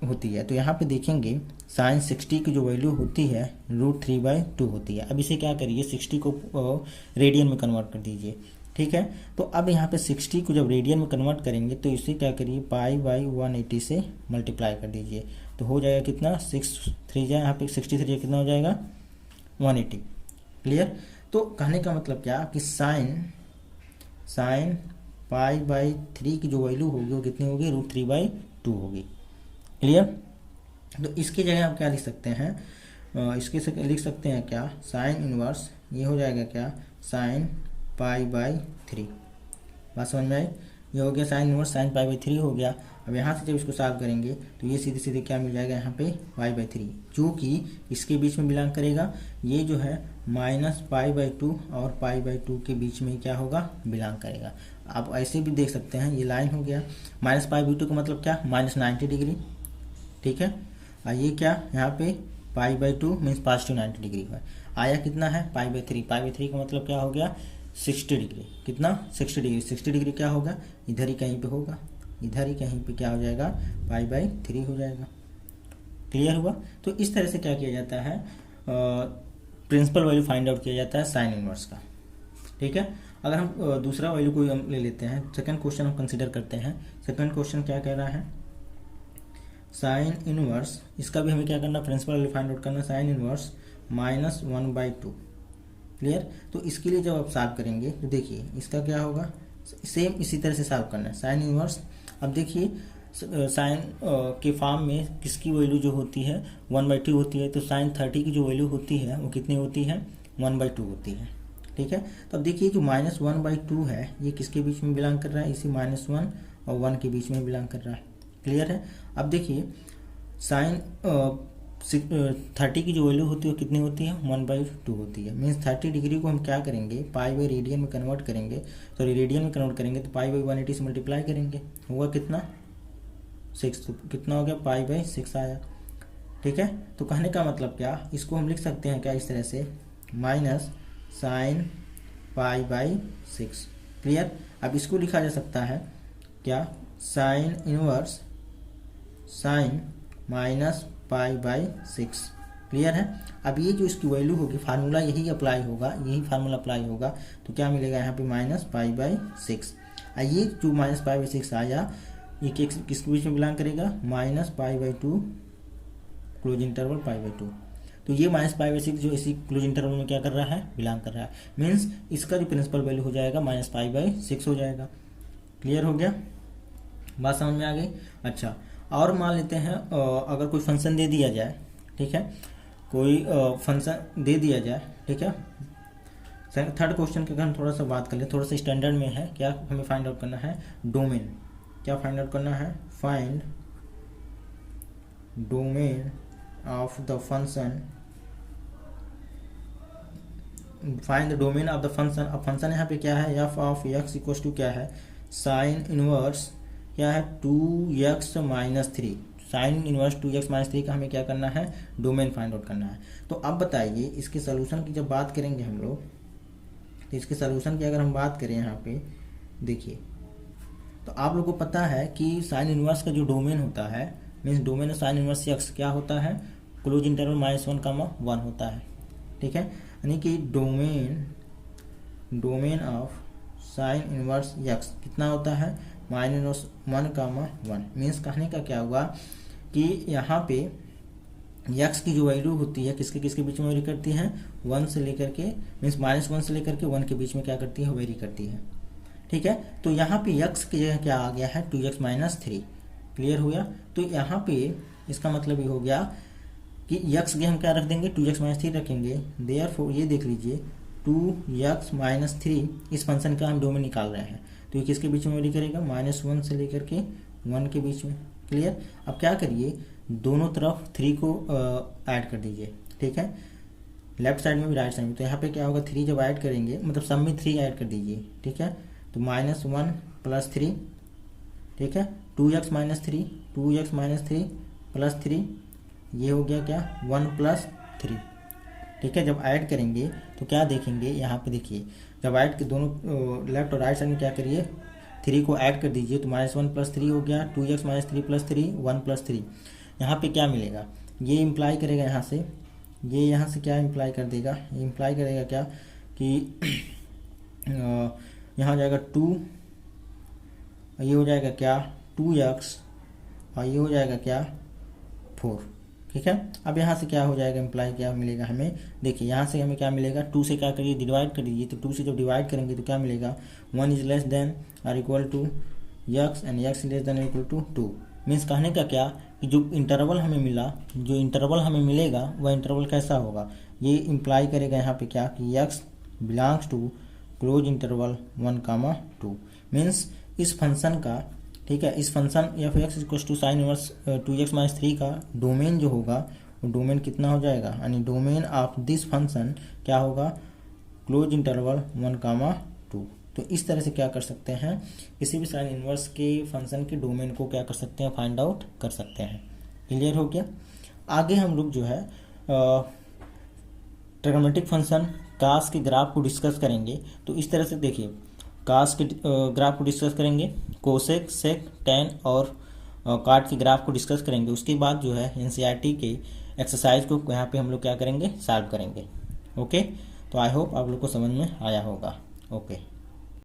[SPEAKER 1] होती है? तो यहाँ पे देखेंगे साइन 60 की जो वैल्यू होती है √3/2 होती है। अब इसे क्या करिए? 60 को रेडियन में कन्वर्ट कर दीजिए। ठीक है। तो अब यहाँ पे 60 को जब रेडियन में कन्वर्ट करेंगे तो इसे क्या करिए? π/180 से मल्टीप्लाई कर दीजिए। तो हो जाएगा कितना? 6×3 यहाँ पे 63 कितना हो जाएगा? 180। क्लियर? तो कहने का मतलब क्या कि साइन π/3 की जो वैल्यू होगी वो कितनी होगी? √3/2 होगी। क्लियर? तो इसकी जगह आप क्या लिख सकते हैं? इसके से लिख सकते हैं क्या? साइन इनवर्स ये हो जाएगा क्या? साइन π/3। बात समझ में आई? ये हो गया साइन इनवर्स साइन π/3 हो गया। अब यहाँ से जब इसको सॉल्व करेंगे तो ये सीधे सीधे क्या मिल जाएगा? यहाँ पे π/3 जो कि इसके बीच में बिलोंग करेगा। ये जो है -π/2 और π/2 के बीच में क्या होगा? बिलोंग करेगा। आप ऐसे भी देख सकते हैं, ये लाइन हो गया। -π/2 का मतलब क्या? -90 डिग्री। ठीक है। और ये क्या? यहाँ पे π/2 मीन्स +90 डिग्री है। आया कितना है? π/3। π/3 का मतलब क्या हो गया? 60 डिग्री। कितना? 60 डिग्री। 60 डिग्री क्या होगा? इधर ही कहीं पे होगा। इधर ही कहीं पे क्या हो जाएगा? π/3 हो जाएगा। क्लियर हुआ? तो इस तरह से क्या किया जाता है? प्रिंसिपल वैल्यू फाइंड आउट किया जाता है साइन इनवर्स का। ठीक है। अगर हम दूसरा वैल्यू कोई हम ले लेते हैं, सेकंड क्वेश्चन हम कंसीडर करते हैं। सेकंड क्वेश्चन क्या कह रहा है? साइन इनवर्स, इसका भी हमें क्या करना? प्रिंसिपल वैल्यू फाइंड आउट करना। Sine inverse -1/2। क्लियर? तो इसके लिए जब आप सॉल्व करेंगे तो देखिए इसका क्या होगा? सेम इसी तरह से सॉल्व करना है। साइन इनवर्स, अब देखिए साइन के फॉर्म में किसकी वैल्यू जो होती है? 1/2 होती है। तो साइन 30 की जो वैल्यू होती है वो कितनी होती है? 1/2 होती है। ठीक है। तो अब देखिए जो -1/2 है ये किसके बीच में बिलोंग कर रहा है? इसी -1 और 1 के बीच में बिलोंग कर रहा है। क्लियर है? अब देखिए साइन 30 की जो वैल्यू होती है वो कितनी होती है? 1/2 होती है। मीन्स 30 डिग्री को हम क्या करेंगे? π/रेडियन में कन्वर्ट करेंगे। सॉरी, रेडियन में कन्वर्ट करेंगे तो π/180 से मल्टीप्लाई करेंगे। होगा कितना? 6। तो कितना हो गया? π/6 आया। ठीक है। तो कहने का मतलब क्या? इसको हम लिख सकते हैं क्या इस तरह से? Minus sine π/6। क्लियर? अब इसको लिखा जा सकता है क्या? Sign inverse sign -π/6। क्लियर है? अब ये जो इसकी वैल्यू होगी, फार्मूला यही फार्मूला अप्लाई होगा। तो क्या मिलेगा यहाँ पे? -π/6। ये जो -π/6 आया ये किसके बीच में बिलोंग करेगा? -π/2 क्लोज इंटरवल π/2। तो ये -π/6 जो इसी क्लोज इंटरवल में क्या कर रहा है, बिलोंग कर रहा है। मीन्स इसका जो प्रिंसिपल वैल्यू हो जाएगा -π/6 हो जाएगा। क्लियर हो गया, बात समझ में आ गई। अच्छा, और मान लेते हैं अगर कोई फंक्शन दे दिया जाए, ठीक है, कोई फंक्शन दे दिया जाए, ठीक है। थर्ड क्वेश्चन के अगर हम थोड़ा सा बात कर ले, थोड़ा सा स्टैंडर्ड में है, क्या हमें फाइंड आउट करना है, डोमेन। क्या फाइंड आउट करना है, find domain of the function, find the domain of the function. अब फंक्शन यहाँ पे क्या है, f of x equal to क्या है, साइन इनवर्स क्या है 2x - 3, साइन इनवर्स 2x - 3 का हमें क्या करना है, डोमेन फाइंड आउट करना है। तो अब बताइए इसके सोल्यूशन की जब बात करेंगे हम लोग, तो इसके सोल्यूशन की अगर हम बात करें यहाँ पे देखिए, तो आप लोग को पता है कि साइन इनवर्स का जो डोमेन होता है, means domain of sine inverse x क्या होता है, क्लोज इंटरवल -1, 1 होता है, ठीक है। यानी कि domain of sine inverse x कितना होता है, -1, 1। मीन्स कहने का क्या हुआ कि यहाँ पे x की जो वैल्यू होती है किसके किसके बीच में वेरी करती है, 1 से लेकर के, मीन्स -1 से लेकर के 1 के बीच में क्या करती है, वेरी करती है, ठीक है। तो यहाँ पे x की जगह क्या आ गया है, 2x - 3। क्लियर हो गया। तो यहाँ पे इसका मतलब ये हो गया कि x के हम क्या रख देंगे, 2x - 3 रखेंगे। देयरफॉर ये देख लीजिए 2x - 3 इस फंक्शन का हम डोमेन निकाल रहे हैं, तो ये किसके बीच में वेरी करेगा, -1 से लेकर के 1 के बीच में। क्लियर। अब क्या करिए, दोनों तरफ 3 को ऐड कर दीजिए, ठीक है, लेफ्ट साइड में भी राइट साइड में। तो यहाँ पे क्या होगा, 3 जब ऐड करेंगे, मतलब सब में 3 ऐड कर दीजिए, ठीक है। तो -1 + 3, ठीक है, 2x - 3, 2x - 3 + 3, ये हो गया क्या, 1 + 3, ठीक है। जब ऐड करेंगे तो क्या देखेंगे, यहाँ पे देखिए, जब ऐड के दोनों लेफ्ट और राइट साइड में क्या करिए, 3 को ऐड कर दीजिए, तो -1 + 3 हो गया, 2x - 3 + 3, 1 + 3। यहाँ पे क्या मिलेगा, ये इम्प्लाई करेगा यहाँ से, ये यहाँ से क्या इम्प्लाई कर देगा, ये इम्प्लाई करेगा क्या कि यहाँ हो जाएगा 2, ये हो जाएगा क्या 2x, और ये हो जाएगा क्या 4, ठीक है। अब यहाँ से क्या हो जाएगा, इम्प्लाई क्या मिलेगा हमें, देखिए यहाँ से हमें क्या मिलेगा, 2 से क्या करिए, डिवाइड कर दीजिए। तो 2 से जब डिवाइड करेंगे तो क्या मिलेगा, 1 = ≤ x एंड x ≤ 2। मीन्स कहने का क्या कि जो इंटरवल हमें मिला, जो इंटरवल हमें मिलेगा वह इंटरवल कैसा होगा, ये इम्प्लाई करेगा यहाँ पे क्या कि x belongs to close interval 1, 2। Means इस फंक्शन का, ठीक है, इस function f(x = sin inverse 2x - 3 का डोमेन जो होगा वो डोमेन कितना हो जाएगा, यानी डोमेन ऑफ दिस फंक्शन क्या होगा, क्लोज इंटरवल 1, 2। तो इस तरह से क्या कर सकते हैं, किसी भी साइन इनवर्स के फंक्शन के डोमेन को क्या कर सकते हैं, फाइंड आउट कर सकते हैं। क्लियर हो गया। आगे हम लोग जो है ट्रिग्नोमेट्रिक फंक्शन कास के ग्राफ को डिस्कस करेंगे। तो इस तरह से देखिए, कास के ग्राफ को डिस्कस करेंगे, कोसेक, सेक, टेन और काट के ग्राफ को डिस्कस करेंगे। उसके बाद जो है एनसीईआरटी के एक्सरसाइज को यहाँ पे हम लोग क्या करेंगे, सॉल्व करेंगे। ओके, तो आई होप आप लोग को समझ में आया होगा। ओके।